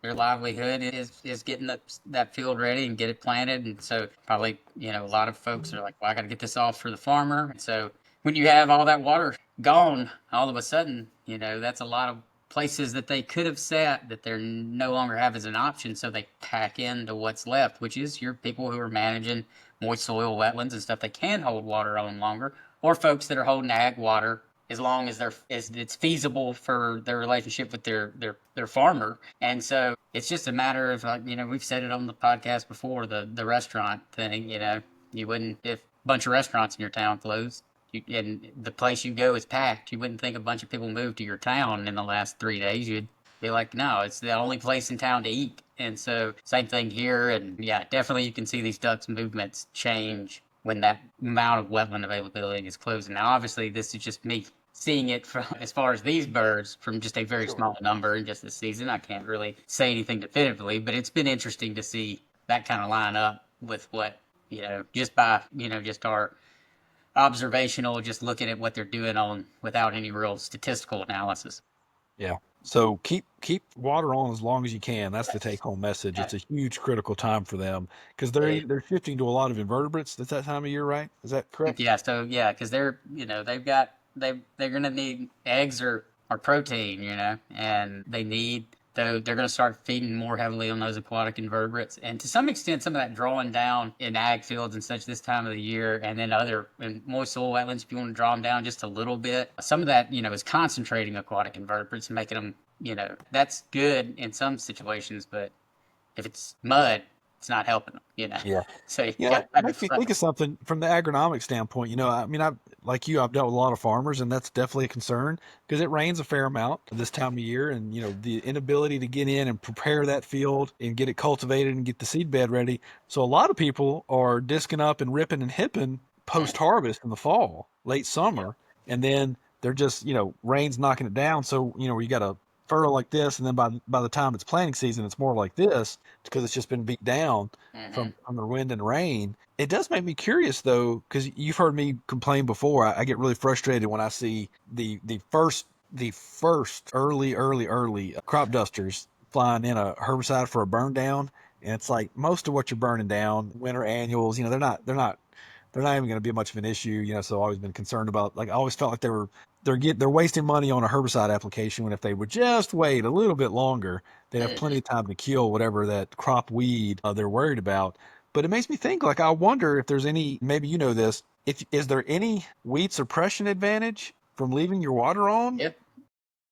their livelihood is getting that field ready and get it planted, and so probably, a lot of folks are like, well, I got to get this off for the farmer, and so when you have all that water gone, all of a sudden, that's a lot of places that they could have sat that they're no longer have as an option, so they pack into what's left, which is your people who are managing moist soil wetlands and stuff they can hold water on longer, or folks that are holding ag water as long as it's feasible for their relationship with their farmer. And so it's just a matter of, we've said it on the podcast before, the restaurant thing, you wouldn't, if a bunch of restaurants in your town closed, and the place you go is packed, you wouldn't think a bunch of people moved to your town in the last 3 days. You'd be like, no, it's the only place in town to eat. And so same thing here. And yeah, definitely you can see these ducks movements change when that amount of wetland availability is closing. Now, obviously, this is just me seeing it from as far as these birds from just a very small number in just this season. I can't really say anything definitively, but it's been interesting to see that kind of line up with what, just by, just our observational, just looking at what they're doing on without any real statistical analysis. Yeah. So keep water on as long as you can. That's the take home message. It's a huge critical time for them because they're shifting to a lot of invertebrates at that time of year, right? Is that correct? Yeah, so yeah, because they're gonna need eggs or protein, and they're gonna start feeding more heavily on those aquatic invertebrates, and to some extent, some of that drawing down in ag fields and such this time of the year, and then other in moist soil wetlands, if you want to draw them down just a little bit, some of that is concentrating aquatic invertebrates and making them, that's good in some situations, but if it's mud, it's not helping them. Yeah. So you It got makes me think of something from the agronomic standpoint. I mean, like you, I've dealt with a lot of farmers, and that's definitely a concern because it rains a fair amount this time of year, and the inability to get in and prepare that field and get it cultivated and get the seed bed ready. So a lot of people are disking up and ripping and hipping post harvest in the fall, late summer, and then they're just rain's knocking it down. So you got a furrow like this, and then by the time it's planting season, it's more like this because it's just been beat down from the wind and rain. It does make me curious though, because you've heard me complain before. I get really frustrated when I see the first early crop dusters flying in a herbicide for a burn down, and it's like most of what you're burning down, winter annuals, they're not even going to be much of an issue. So I've always been concerned about, like, I always felt like they're wasting money on a herbicide application when if they would just wait a little bit longer, they'd have plenty of time to kill whatever that crop weed they're worried about. But it makes me think, like, I wonder if there's any, maybe you know this, is there any weed suppression advantage from leaving your water on? Yep.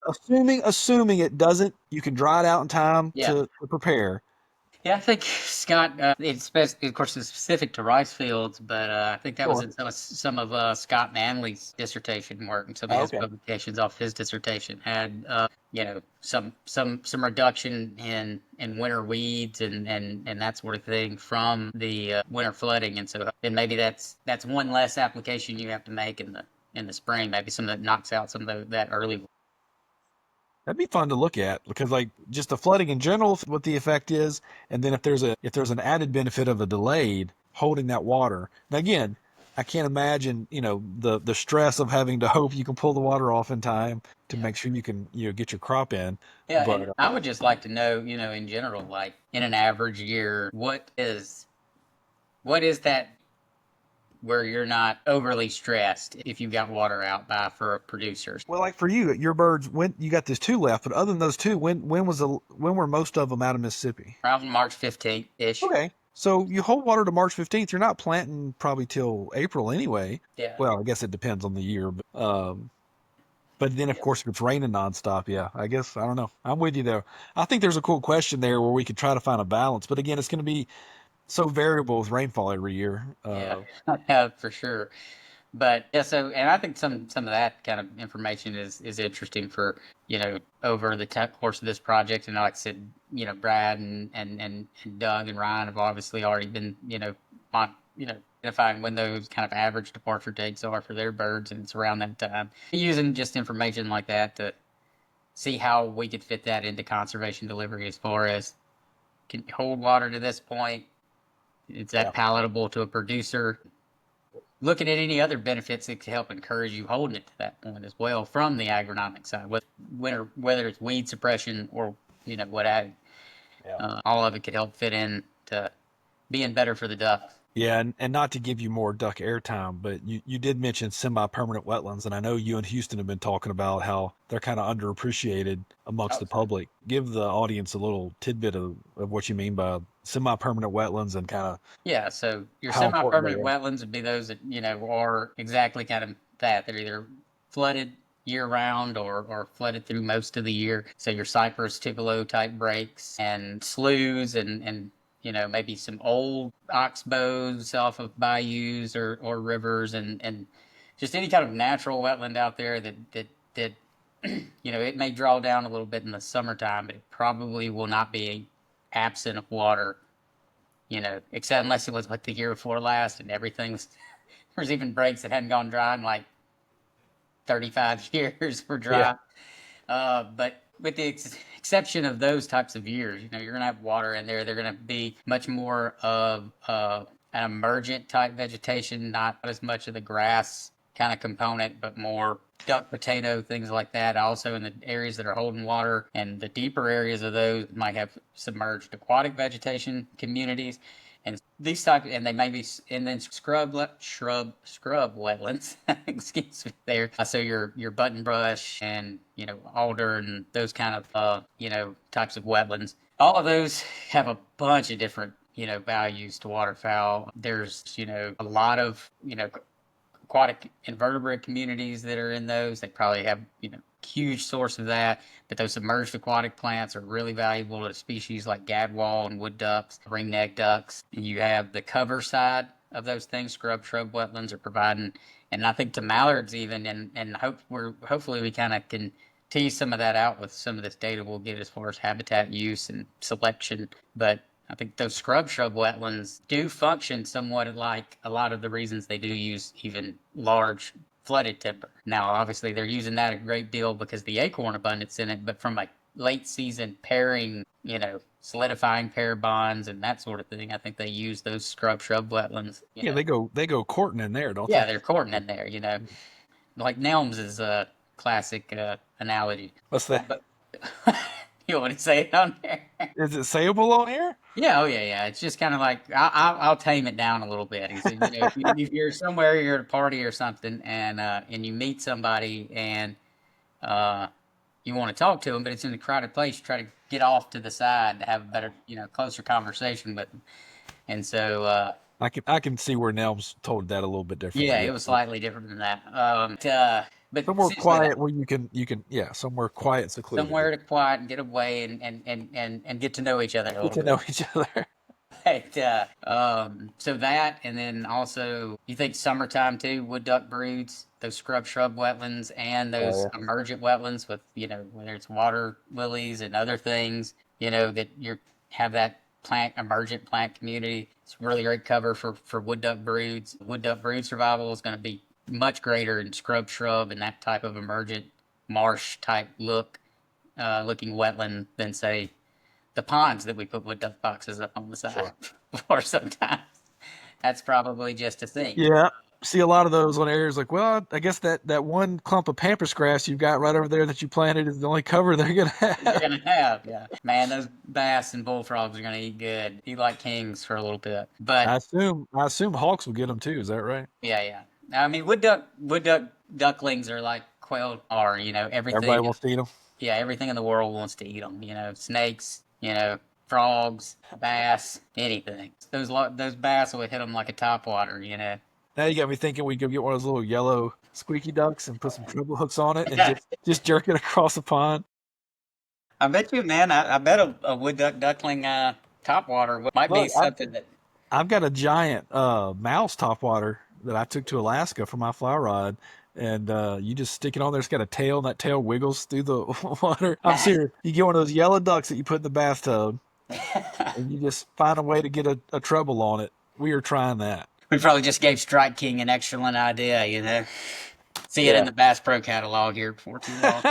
Assuming it doesn't, you can dry it out in time to prepare. Yeah, I think Scott. Of course, it's specific to rice fields, but I think that was in some of Scott Manley's dissertation work, and some of his publications off his dissertation had some reduction in winter weeds and that sort of thing from the winter flooding, and so then maybe that's one less application you have to make in the spring. Maybe some that knocks out some of that early. That'd be fun to look at because, like, just the flooding in general, what the effect is, and then if there's an added benefit of a delayed holding that water. Now, again, I can't imagine the stress of having to hope you can pull the water off in time to make sure you can get your crop in. Yeah, but and I would just like to know, in general, like in an average year, what is that where you're not overly stressed if you've got water out for producers? Well, like for you, your birds, when you got this 2 left, but other than those 2, when were most of them out of Mississippi? Around March 15th ish. Okay, so you hold water to March 15th. You're not planting probably till April anyway. Yeah. Well, I guess it depends on the year, but then of course if it's raining nonstop, yeah, I guess I don't know. I'm with you there. I think there's a cool question there where we could try to find a balance, but again, it's going to be so variable with rainfall every year. Yeah, for sure. But yeah, and I think some of that kind of information is interesting for over the course of this project. And like I said, Brad and Doug and Ryan have obviously already been identifying when those kind of average departure dates are for their birds, and it's around that time. Using just information like that to see how we could fit that into conservation delivery as far as can you hold water to this point. Is that palatable to a producer? Looking at any other benefits that could help encourage you holding it to that point as well from the agronomic side, whether it's weed suppression or what ag. All of it could help fit in to being better for the duck. Yeah, and not to give you more duck airtime, but you did mention semi-permanent wetlands, and I know you and Houston have been talking about how they're kind of underappreciated amongst the public. Give the audience a little tidbit of what you mean by semi-permanent wetlands and kind of... Yeah, so your semi-permanent wetlands would be those that, are exactly kind of that. They're either flooded year-round or flooded through most of the year. So your cypress, tupelo type breaks and sloughs and maybe some old oxbows off of bayous or rivers and just any kind of natural wetland out there that it may draw down a little bit in the summertime, but it probably will not be absent of water, except unless it was like the year before last and everything's, there's even breaks that hadn't gone dry in like 35 years were Yeah. dry. But with the exception of those types of years, you're going to have water in there. They're going to be much more of an emergent type vegetation, not as much of the grass kind of component, but more duck potato, things like that. Also in the areas that are holding water and the deeper areas of those might have submerged aquatic vegetation communities. And these type, and they may be, and then scrub wetlands. Excuse me, there. So your button brush and alder and those kind of types of wetlands. All of those have a bunch of different values to waterfowl. There's a lot of aquatic invertebrate communities that are in those. They probably have huge source of that. But those submerged aquatic plants are really valuable to species like gadwall and wood ducks, ringneck ducks. You have the cover side of those things. Shrub wetlands are providing, and I think to mallards even, and hopefully we kind of can tease some of that out with some of this data we'll get as far as habitat use and selection. But I think those shrub wetlands do function somewhat like a lot of the reasons they do use even large flooded timber. Now, obviously, they're using that a great deal because the acorn abundance in it, but from a late season pairing, solidifying pair bonds and that sort of thing, I think they use those shrub wetlands. Yeah, they go courting in there, don't Yeah, they? they're courting in there, Like Nelms is a classic analogy. What's that? But you want to say it on there? Is it sayable on here? Yeah, oh yeah. It's just kind of like I'll tame it down a little bit. He said, if you're somewhere, you're at a party or something, and you meet somebody and you want to talk to them, but it's in a crowded place, you try to get off to the side to have a better, closer conversation with them. And so I can see where Nelms told that a little bit differently. yeah, it was slightly different than that. But somewhere seriously, quiet where you can somewhere quiet, secluded. somewhere to quiet and get away and get to know each other a little Get to bit. know each other. But so that, and then also you think summertime too, wood duck broods, those shrub wetlands, and those emergent wetlands with whether it's water lilies and other things, that you have that emergent plant community. It's really great cover for wood duck broods. Wood duck brood survival is going to be much greater in shrub and that type of emergent marsh type looking wetland than say the ponds that we put wood duck boxes up on the side for sometimes. That's probably just a thing. Yeah. See a lot of those on areas like, well, I guess that one clump of pampas grass you've got right over there that you planted is the only cover they're gonna have. They're gonna have, yeah. Man, those bass and bullfrogs are gonna eat like kings for a little bit. But I assume hawks will get them too. Is that right? yeah. I mean, wood duck ducklings are like quail are. Everything. Everybody wants to eat them. Yeah, everything in the world wants to eat them. Snakes. Frogs, bass, anything. Those bass will hit them like a topwater. Now you got me thinking we could get one of those little yellow squeaky ducks and put some treble hooks on it and just jerk it across the pond. I bet you, man. I bet a wood duckling topwater might be something that. I've got a giant mouse topwater that I took to Alaska for my fly rod. And you just stick it on there. It's got a tail, and that tail wiggles through the water. I'm serious. You get one of those yellow ducks that you put in the bathtub, and you just find a way to get a treble on it. We are trying that. We probably just gave Strike King an excellent idea, See it in the Bass Pro catalog here before too long.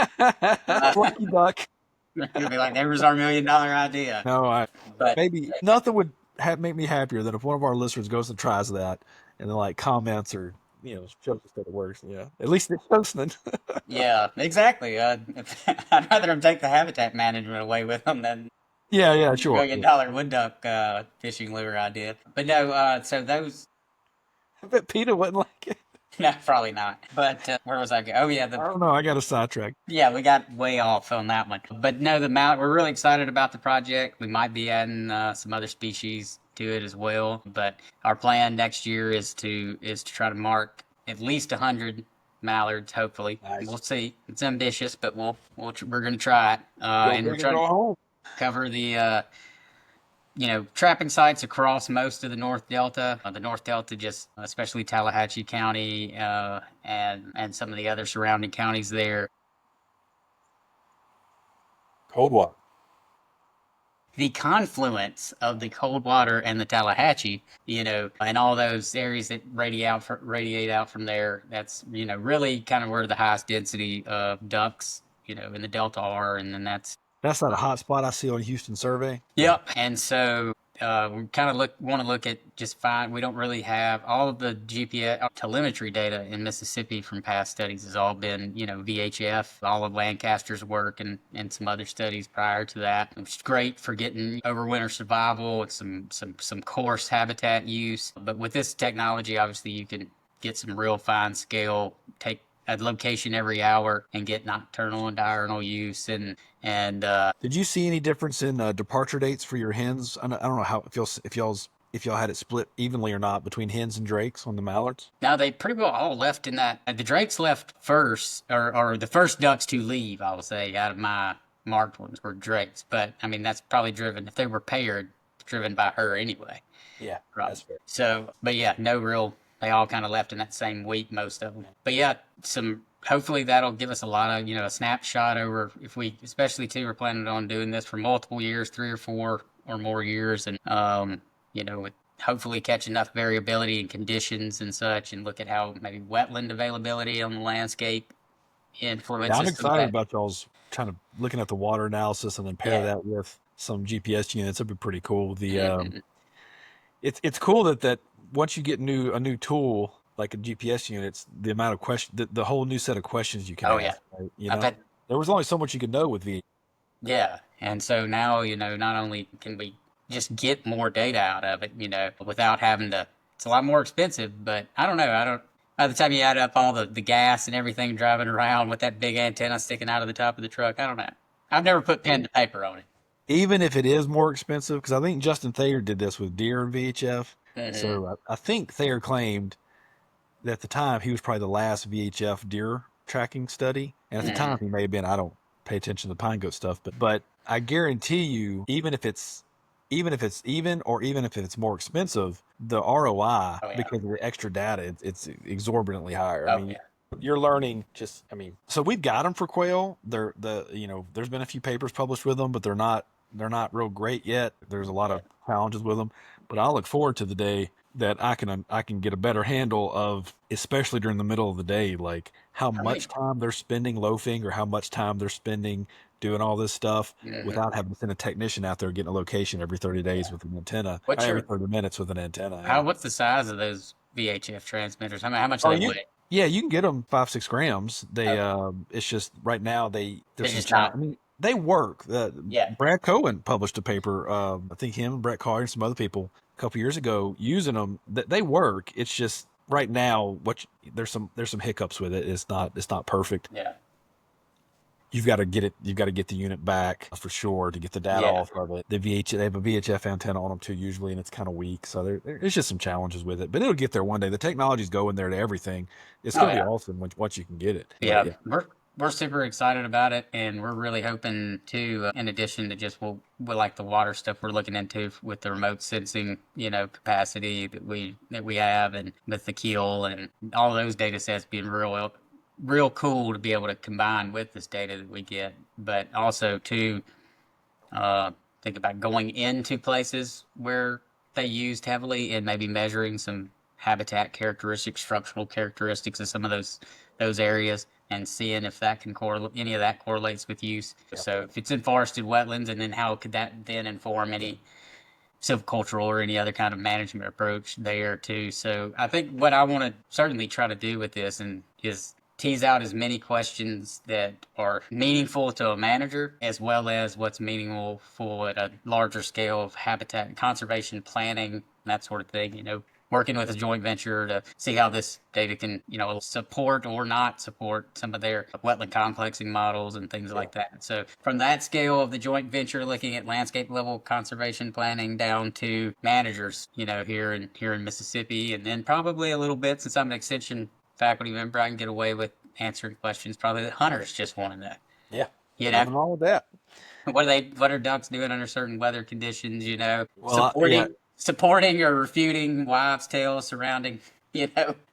Flaky duck. It'll be like, there was our $1 million idea. No, maybe nothing would make me happier than if one of our listeners goes and tries that, and then comments or shows us that it works. Yeah, at least it's something. Yeah, exactly. I'd rather them take the habitat management away with them than yeah, sure. $1 million wood duck fishing lure idea. But no, so those. I bet PETA wouldn't like it. No, probably not. But where was I going? Oh yeah, I don't know. I got a sidetrack. Yeah, we got way off on that one. But no, we're really excited about the project. We might be adding some other species to it as well. But our plan next year is to try to mark at least 100 mallards. Hopefully, Nice. We'll see. It's ambitious, but we're going to try it. And we're trying to cover the trapping sites across most of the North Delta. The North Delta, just especially Tallahatchie County and some of the other surrounding counties there. Cold water. The confluence of the cold water and the Tallahatchie, and all those areas that radiate out from there, that's, really kind of where the highest density of ducks, in the Delta are, and then that's That's not a hot spot I see on Houston survey. yep. And so we kind of want to look at just fine. We don't really have all of the GPS telemetry data in Mississippi from past studies has all been, VHF, all of Lancaster's work and some other studies prior to that. It's great for getting overwinter survival and some coarse habitat use. But with this technology, obviously you can get some real fine scale, take a location every hour and get nocturnal and diurnal use and Did you see any difference in departure dates for your hens? I don't know how if y'all had it split evenly or not between hens and drakes on the mallards. now they pretty well all left in that. The drakes left first, or the first ducks to leave, I will say, out of my marked ones were drakes. But I mean, that's probably driven, if they were paired, driven by her anyway. Yeah, Right. that's fair. So, but yeah, no real, they all kind of left in that same week, most of them. But yeah, hopefully that'll give us a lot of, a snapshot over if we, especially too, we're planning on doing this for multiple years, 3 or 4 or more years. And, with hopefully catch enough variability in conditions and such and look at how maybe wetland availability on the landscape influences. Yeah, I'm excited about y'all's looking at the water analysis and then pair Yeah. that with some GPS units. It'd be pretty cool. Mhm. It's cool that once you get a new tool like a GPS unit, it's the amount of questions, the whole new set of questions you can Oh, ask. yeah. Right? I bet. There was only so much you could know with V. Yeah. And so now, not only can we just get more data out of it, without having to, it's a lot more expensive, but I don't know. By the time you add up all the gas and everything driving around with that big antenna sticking out of the top of the truck, I don't know. I've never put pen to paper on it. Even if it is more expensive, because I think Justin Thayer did this with deer and VHF. Mhm. So I think Thayer claimed that at the time he was probably the last VHF deer tracking study. And at the time he may have been, I don't pay attention to the pine goat stuff, but I guarantee you, even if it's even or even if it's more expensive, the ROI, Oh, yeah. because of the extra data, it's exorbitantly higher. Oh, I mean, yeah. you're learning so we've got them for quail. There's been a few papers published with them, but they're not real great yet. There's a lot of challenges with them, but I look forward to the day that I can get a better handle of, especially during the middle of the day, like how much time they're spending loafing or how much time they're spending doing all this stuff without having to send a technician out there getting a location every 30 days with an antenna, every 30 minutes with an antenna. What's the size of those VHF transmitters? How much do they weigh? Yeah, you can get them 5-6 grams. They it's just right now there's just some not. I mean, they work. Yeah. Brad Cohen published a paper. I think him and Brett Collier and some other people a couple years ago using them. They work. It's just right now there's some hiccups with it. It's not perfect. Yeah. You've got to get it. You've got to get the unit back for sure to get the data off of it. They have a VHF antenna on them too usually, and it's kind of weak. So there's just some challenges with it, but it'll get there one day. The technology's going there to everything. It's going to be awesome once you can get it. Yeah. We're super excited about it, and we're really hoping to, in addition to just we like the water stuff we're looking into with the remote sensing, capacity that we have, and with the keel and all those data sets being real cool to be able to combine with this data that we get, but also to think about going into places where they used heavily and maybe measuring some habitat characteristics, structural characteristics of some of those areas, and seeing if that can any of that correlates with use. So if it's in forested wetlands, and then how could that then inform any silvicultural or any other kind of management approach there too. So I think what I want to certainly try to do with this is tease out as many questions that are meaningful to a manager, as well as what's meaningful at a larger scale of habitat conservation planning, that sort of thing, working with a joint venture to see how this data can, support or not support some of their wetland complexing models and things like that. So from that scale of the joint venture, looking at landscape level conservation planning down to managers, here in Mississippi, and then probably a little bit, since I'm an extension faculty member, I can get away with answering questions probably that hunters just want to know. Yeah. Nothing wrong with that. What are ducks doing under certain weather conditions, Well, supporting or refuting wives' tales surrounding,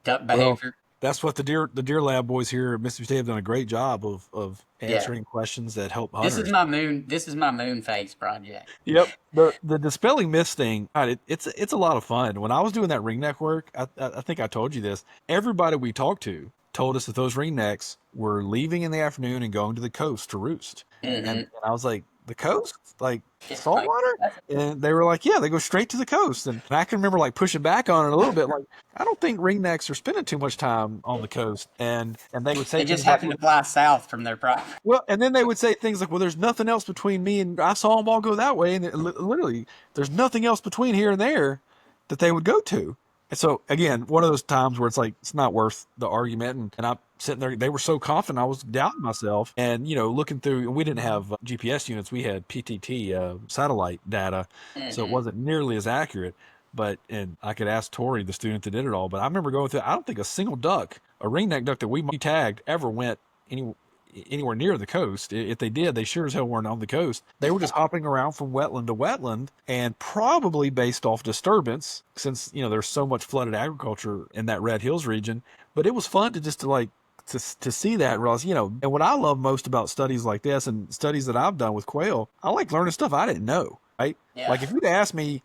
duck behavior. That's what the Deer Lab boys here at Mississippi State have done a great job of Yeah. answering questions that help This is hunters. my moon. This is my moon phase project. Yep. The dispelling myths thing, God, it's a lot of fun. When I was doing that ringneck work, I think I told you this. Everybody we talked to told us that those ringnecks were leaving in the afternoon and going to the coast to roost. And I was like, the coast? Like Like, saltwater? that's, And they were like, yeah, they go straight to the coast. And I can remember like pushing back on it a little bit, like, I don't think ringnecks are spending too much time on the coast. And they would say they just things like, happen to fly south from their property. well, and then they would say things like, well, there's nothing else between me and I saw them all go that way. And literally, there's nothing else between here and there that they would go to. And so, again, one of those times where it's like, it's not worth the argument. And I'm sitting there, they were so confident, I was doubting myself. And, looking through, we didn't have GPS units, we had PTT satellite data. So it wasn't nearly as accurate. And I could ask Tori, the student that did it all, but I remember going through, I don't think a single duck, a ringneck duck that we tagged ever went anywhere near the coast. If they did, they sure as hell weren't on the coast. They were just hopping around from wetland to wetland, and probably based off disturbance, since there's so much flooded agriculture in that Red Hills region. But it was fun to see that and realize, and what I love most about studies like this and studies that I've done with quail, I like learning stuff I didn't know, right? Yeah. Like if you'd asked me,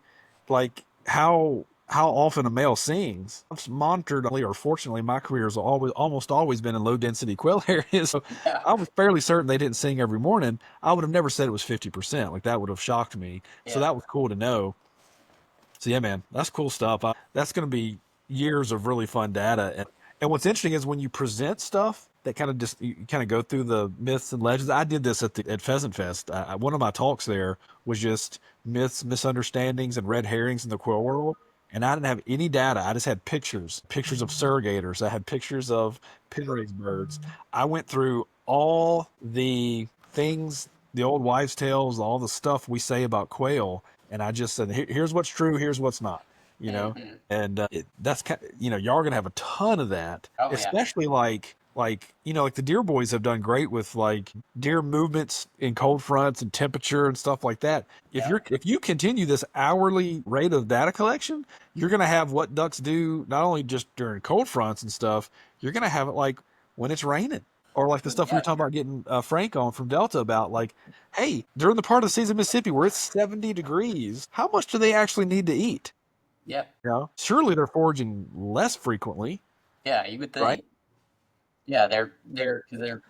like how often a male sings, I've monitored, or fortunately my career has almost always been in low density quail areas. So Yeah. I was fairly certain they didn't sing every morning. I would have never said it was 50%. Like that would have shocked me. So Yeah. that was cool to know. So yeah, man, that's cool stuff. That's going to be years of really fun data. And what's interesting is when you present stuff that kind of just, you kind of go through the myths and legends. I did this at Pheasant Fest. One of my talks there was just myths, misunderstandings, and red herrings in the quail world. And I didn't have any data. I just had pictures of surrogators. I had pictures of pin-raised birds. I went through all the things, the old wives' tales, all the stuff we say about quail, and I just said, here's what's true, here's what's not. And that's kind of, y'all are gonna have a ton of that, Oh, yeah. especially like the deer boys have done great with like deer movements in cold fronts and temperature and stuff like that. If you continue this hourly rate of data collection, you're gonna have what ducks do not only just during cold fronts and stuff. You're gonna have it like when it's raining. Or like the stuff we were talking about getting Frank on from Delta about, like, hey, during the part of the season in Mississippi where it's 70 degrees, how much do they actually need to eat? Yep. Surely they're foraging less frequently. Yeah, you would think. Right. Yeah, their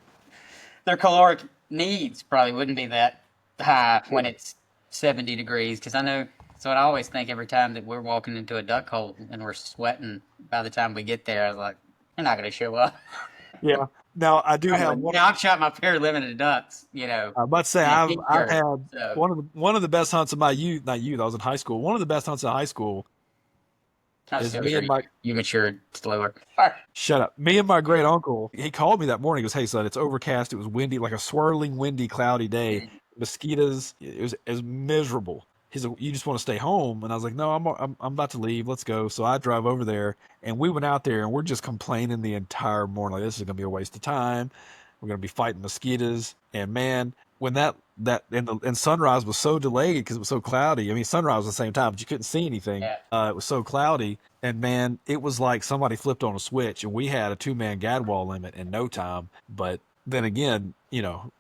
caloric needs probably wouldn't be that high when it's 70 degrees. Because I know, so I always think every time that we're walking into a duck hole and we're sweating, by the time we get there, I was like, they're not going to show up. Yeah. Now I do have one. I've shot my pair of limited ducks. I'm about to say I've had one of the best hunts of my youth. Not youth. I was in high school. One of the best hunts in high school. You matured slower. Shut up. Me and my great uncle, he called me that morning. He goes, hey, son, it's overcast. It was windy, like a swirling, windy, cloudy day. Mosquitoes. It was miserable. He said, you just want to stay home? And I was like, no, I'm about to leave. Let's go. So I drive over there, and we went out there, and we're just complaining the entire morning. Like, this is going to be a waste of time. We're going to be fighting mosquitoes. And man, when and sunrise was so delayed because it was so cloudy. I mean, sunrise was the same time, but you couldn't see anything. Yeah. It was so cloudy. And man, it was like somebody flipped on a switch, and we had a 2-man gadwall limit in no time. But then again,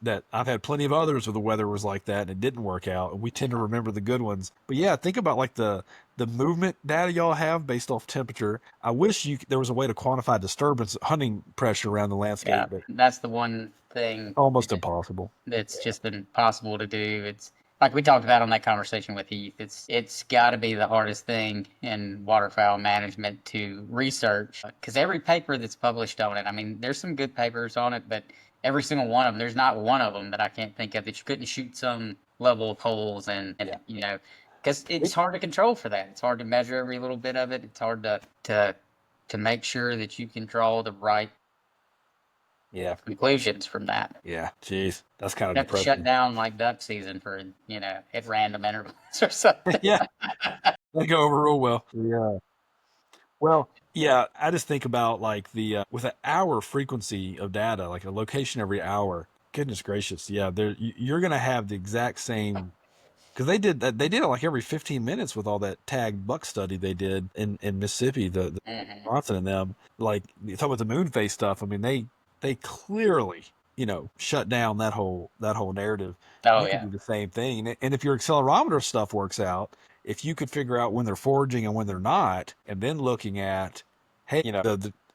that I've had plenty of others where the weather was like that and it didn't work out. And we tend to remember the good ones. But yeah, think about like the movement data y'all have based off temperature. I wish there was a way to quantify disturbance, hunting pressure around the landscape. Yeah, but that's the one thing. Almost impossible. It's just impossible to do. It's like we talked about on that conversation with Heath. It's got to be the hardest thing in waterfowl management to research, because every paper that's published on it, I mean, there's some good papers on it, but every single one of them, there's not one of them that I can't think of that you couldn't shoot some level of holes and because it's hard to control for that. It's hard to measure every little bit of it. It's hard to make sure that you can draw the right conclusions from that. Yeah, jeez, that's kind of You have to depressing. shut down like duck season for at random intervals or something. Yeah, they go over real well. Yeah. Well, yeah, I just think about like with an hour frequency of data, like a location every hour. Goodness gracious, yeah, you're gonna have the exact same Because they did that. They did it like every 15 minutes with all that tagged buck study they did in Mississippi, the Wisconsin and them. Like, you talk about the moon phase stuff. I mean, they clearly, shut down that whole narrative. Oh, You can yeah. do the same thing. And if your accelerometer stuff works out, if you could figure out when they're foraging and when they're not, and then looking at, hey,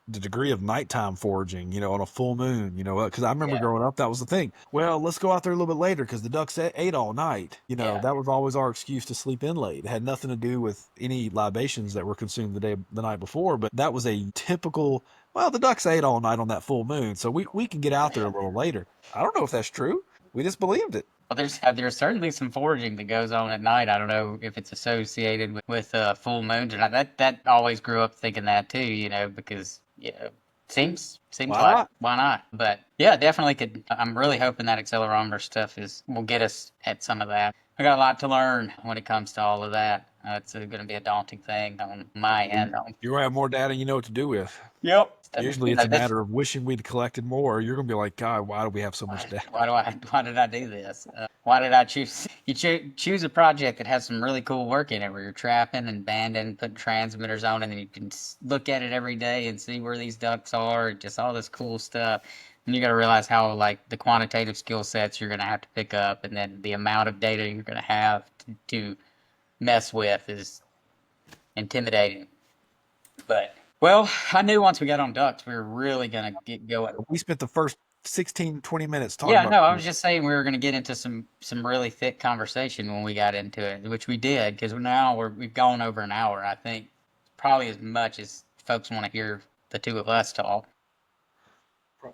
the degree of nighttime foraging, on a full moon, because I remember Yeah. growing up, that was the thing. Well, let's go out there a little bit later because the ducks ate all night. Yeah. That was always our excuse to sleep in late. It had nothing to do with any libations that were consumed the night before, but that was a typical, well, the ducks ate all night on that full moon, so we can get out there a little later. I don't know if that's true. We just believed it. Well, there's certainly some foraging that goes on at night. I don't know if it's associated with full moons or not. That always grew up thinking that too, because seems Why like not? why not? But yeah, definitely could. I'm really hoping that accelerometer stuff will get us at some of that. I got a lot to learn when it comes to all of that. It's going to be a daunting thing on my end. You're going to have more data you know what to do with. Yep. Usually it's a matter of wishing we'd collected more. You're going to be like, God, why do we have so much data? Why did I do this? Why did I choose? You choose a project that has some really cool work in it, where you're trapping and banding, putting transmitters on, and then you can look at it every day and see where these ducks are, just all this cool stuff. And you got to realize how the quantitative skill sets you're going to have to pick up, and then the amount of data you're going to have to mess with is intimidating. But well, I knew once we got on ducks, we were really going to get going. We spent the first 16, 20 minutes talking Yeah, about no, I was just saying we were going to get into some really thick conversation when we got into it, which we did, because now we've gone over an hour. I think probably as much as folks want to hear the two of us talk.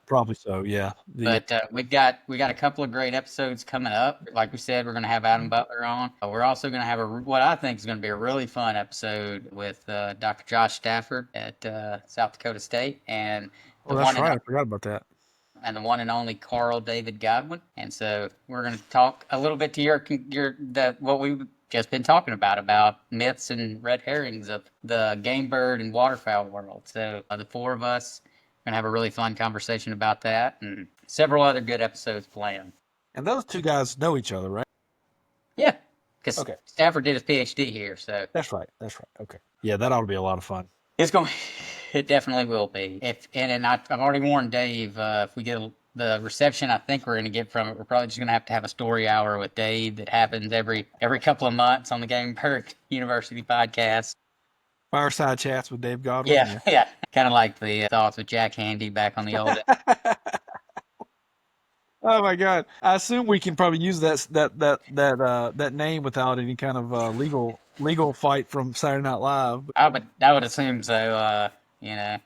Probably so, yeah. But we got a couple of great episodes coming up. Like we said, we're going to have Adam Butler on. We're also going to have what I think is going to be a really fun episode with Dr. Josh Stafford at South Dakota State, and that's right. I forgot about that. And the one and only Carl David Godwin. And so we're going to talk a little bit to what we've just been talking about myths and red herrings of the Gamebird and waterfowl world. So the four of us are going to have a really fun conversation about that, and several other good episodes planned. And those two guys know each other, right? Yeah, because Stafford did his PhD here. So That's right. Okay. Yeah, that ought to be a lot of fun. It definitely will be. I've already warned Dave, if we get the reception I think we're going to get from it, we're probably just going to have a story hour with Dave that happens every couple of months on the Gamebird University podcast. Fireside chats with Dave Godwin. Yeah. Kind of like the thoughts with Jack Handy back on the old. Oh my God! I assume we can probably use that name without any kind of legal fight from Saturday Night Live. I would assume so. I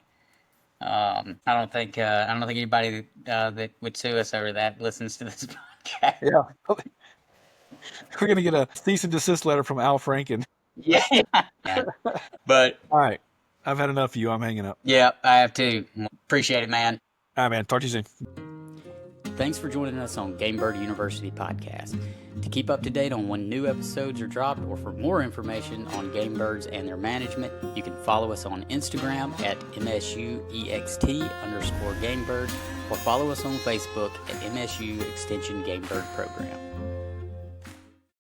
don't think anybody that would sue us over that listens to this podcast. Yeah, we're gonna get a cease and desist letter from Al Franken. Yeah. But all right, I've had enough of you. I'm hanging up. Yeah, I have too. Appreciate it, man. All right, man. Talk to you soon. Thanks for joining us on Gamebird University Podcast. To keep up to date on when new episodes are dropped, or for more information on Gamebirds and their management, you can follow us on Instagram at MSUEXT_Gamebird, or follow us on Facebook at MSU Extension Gamebird Program.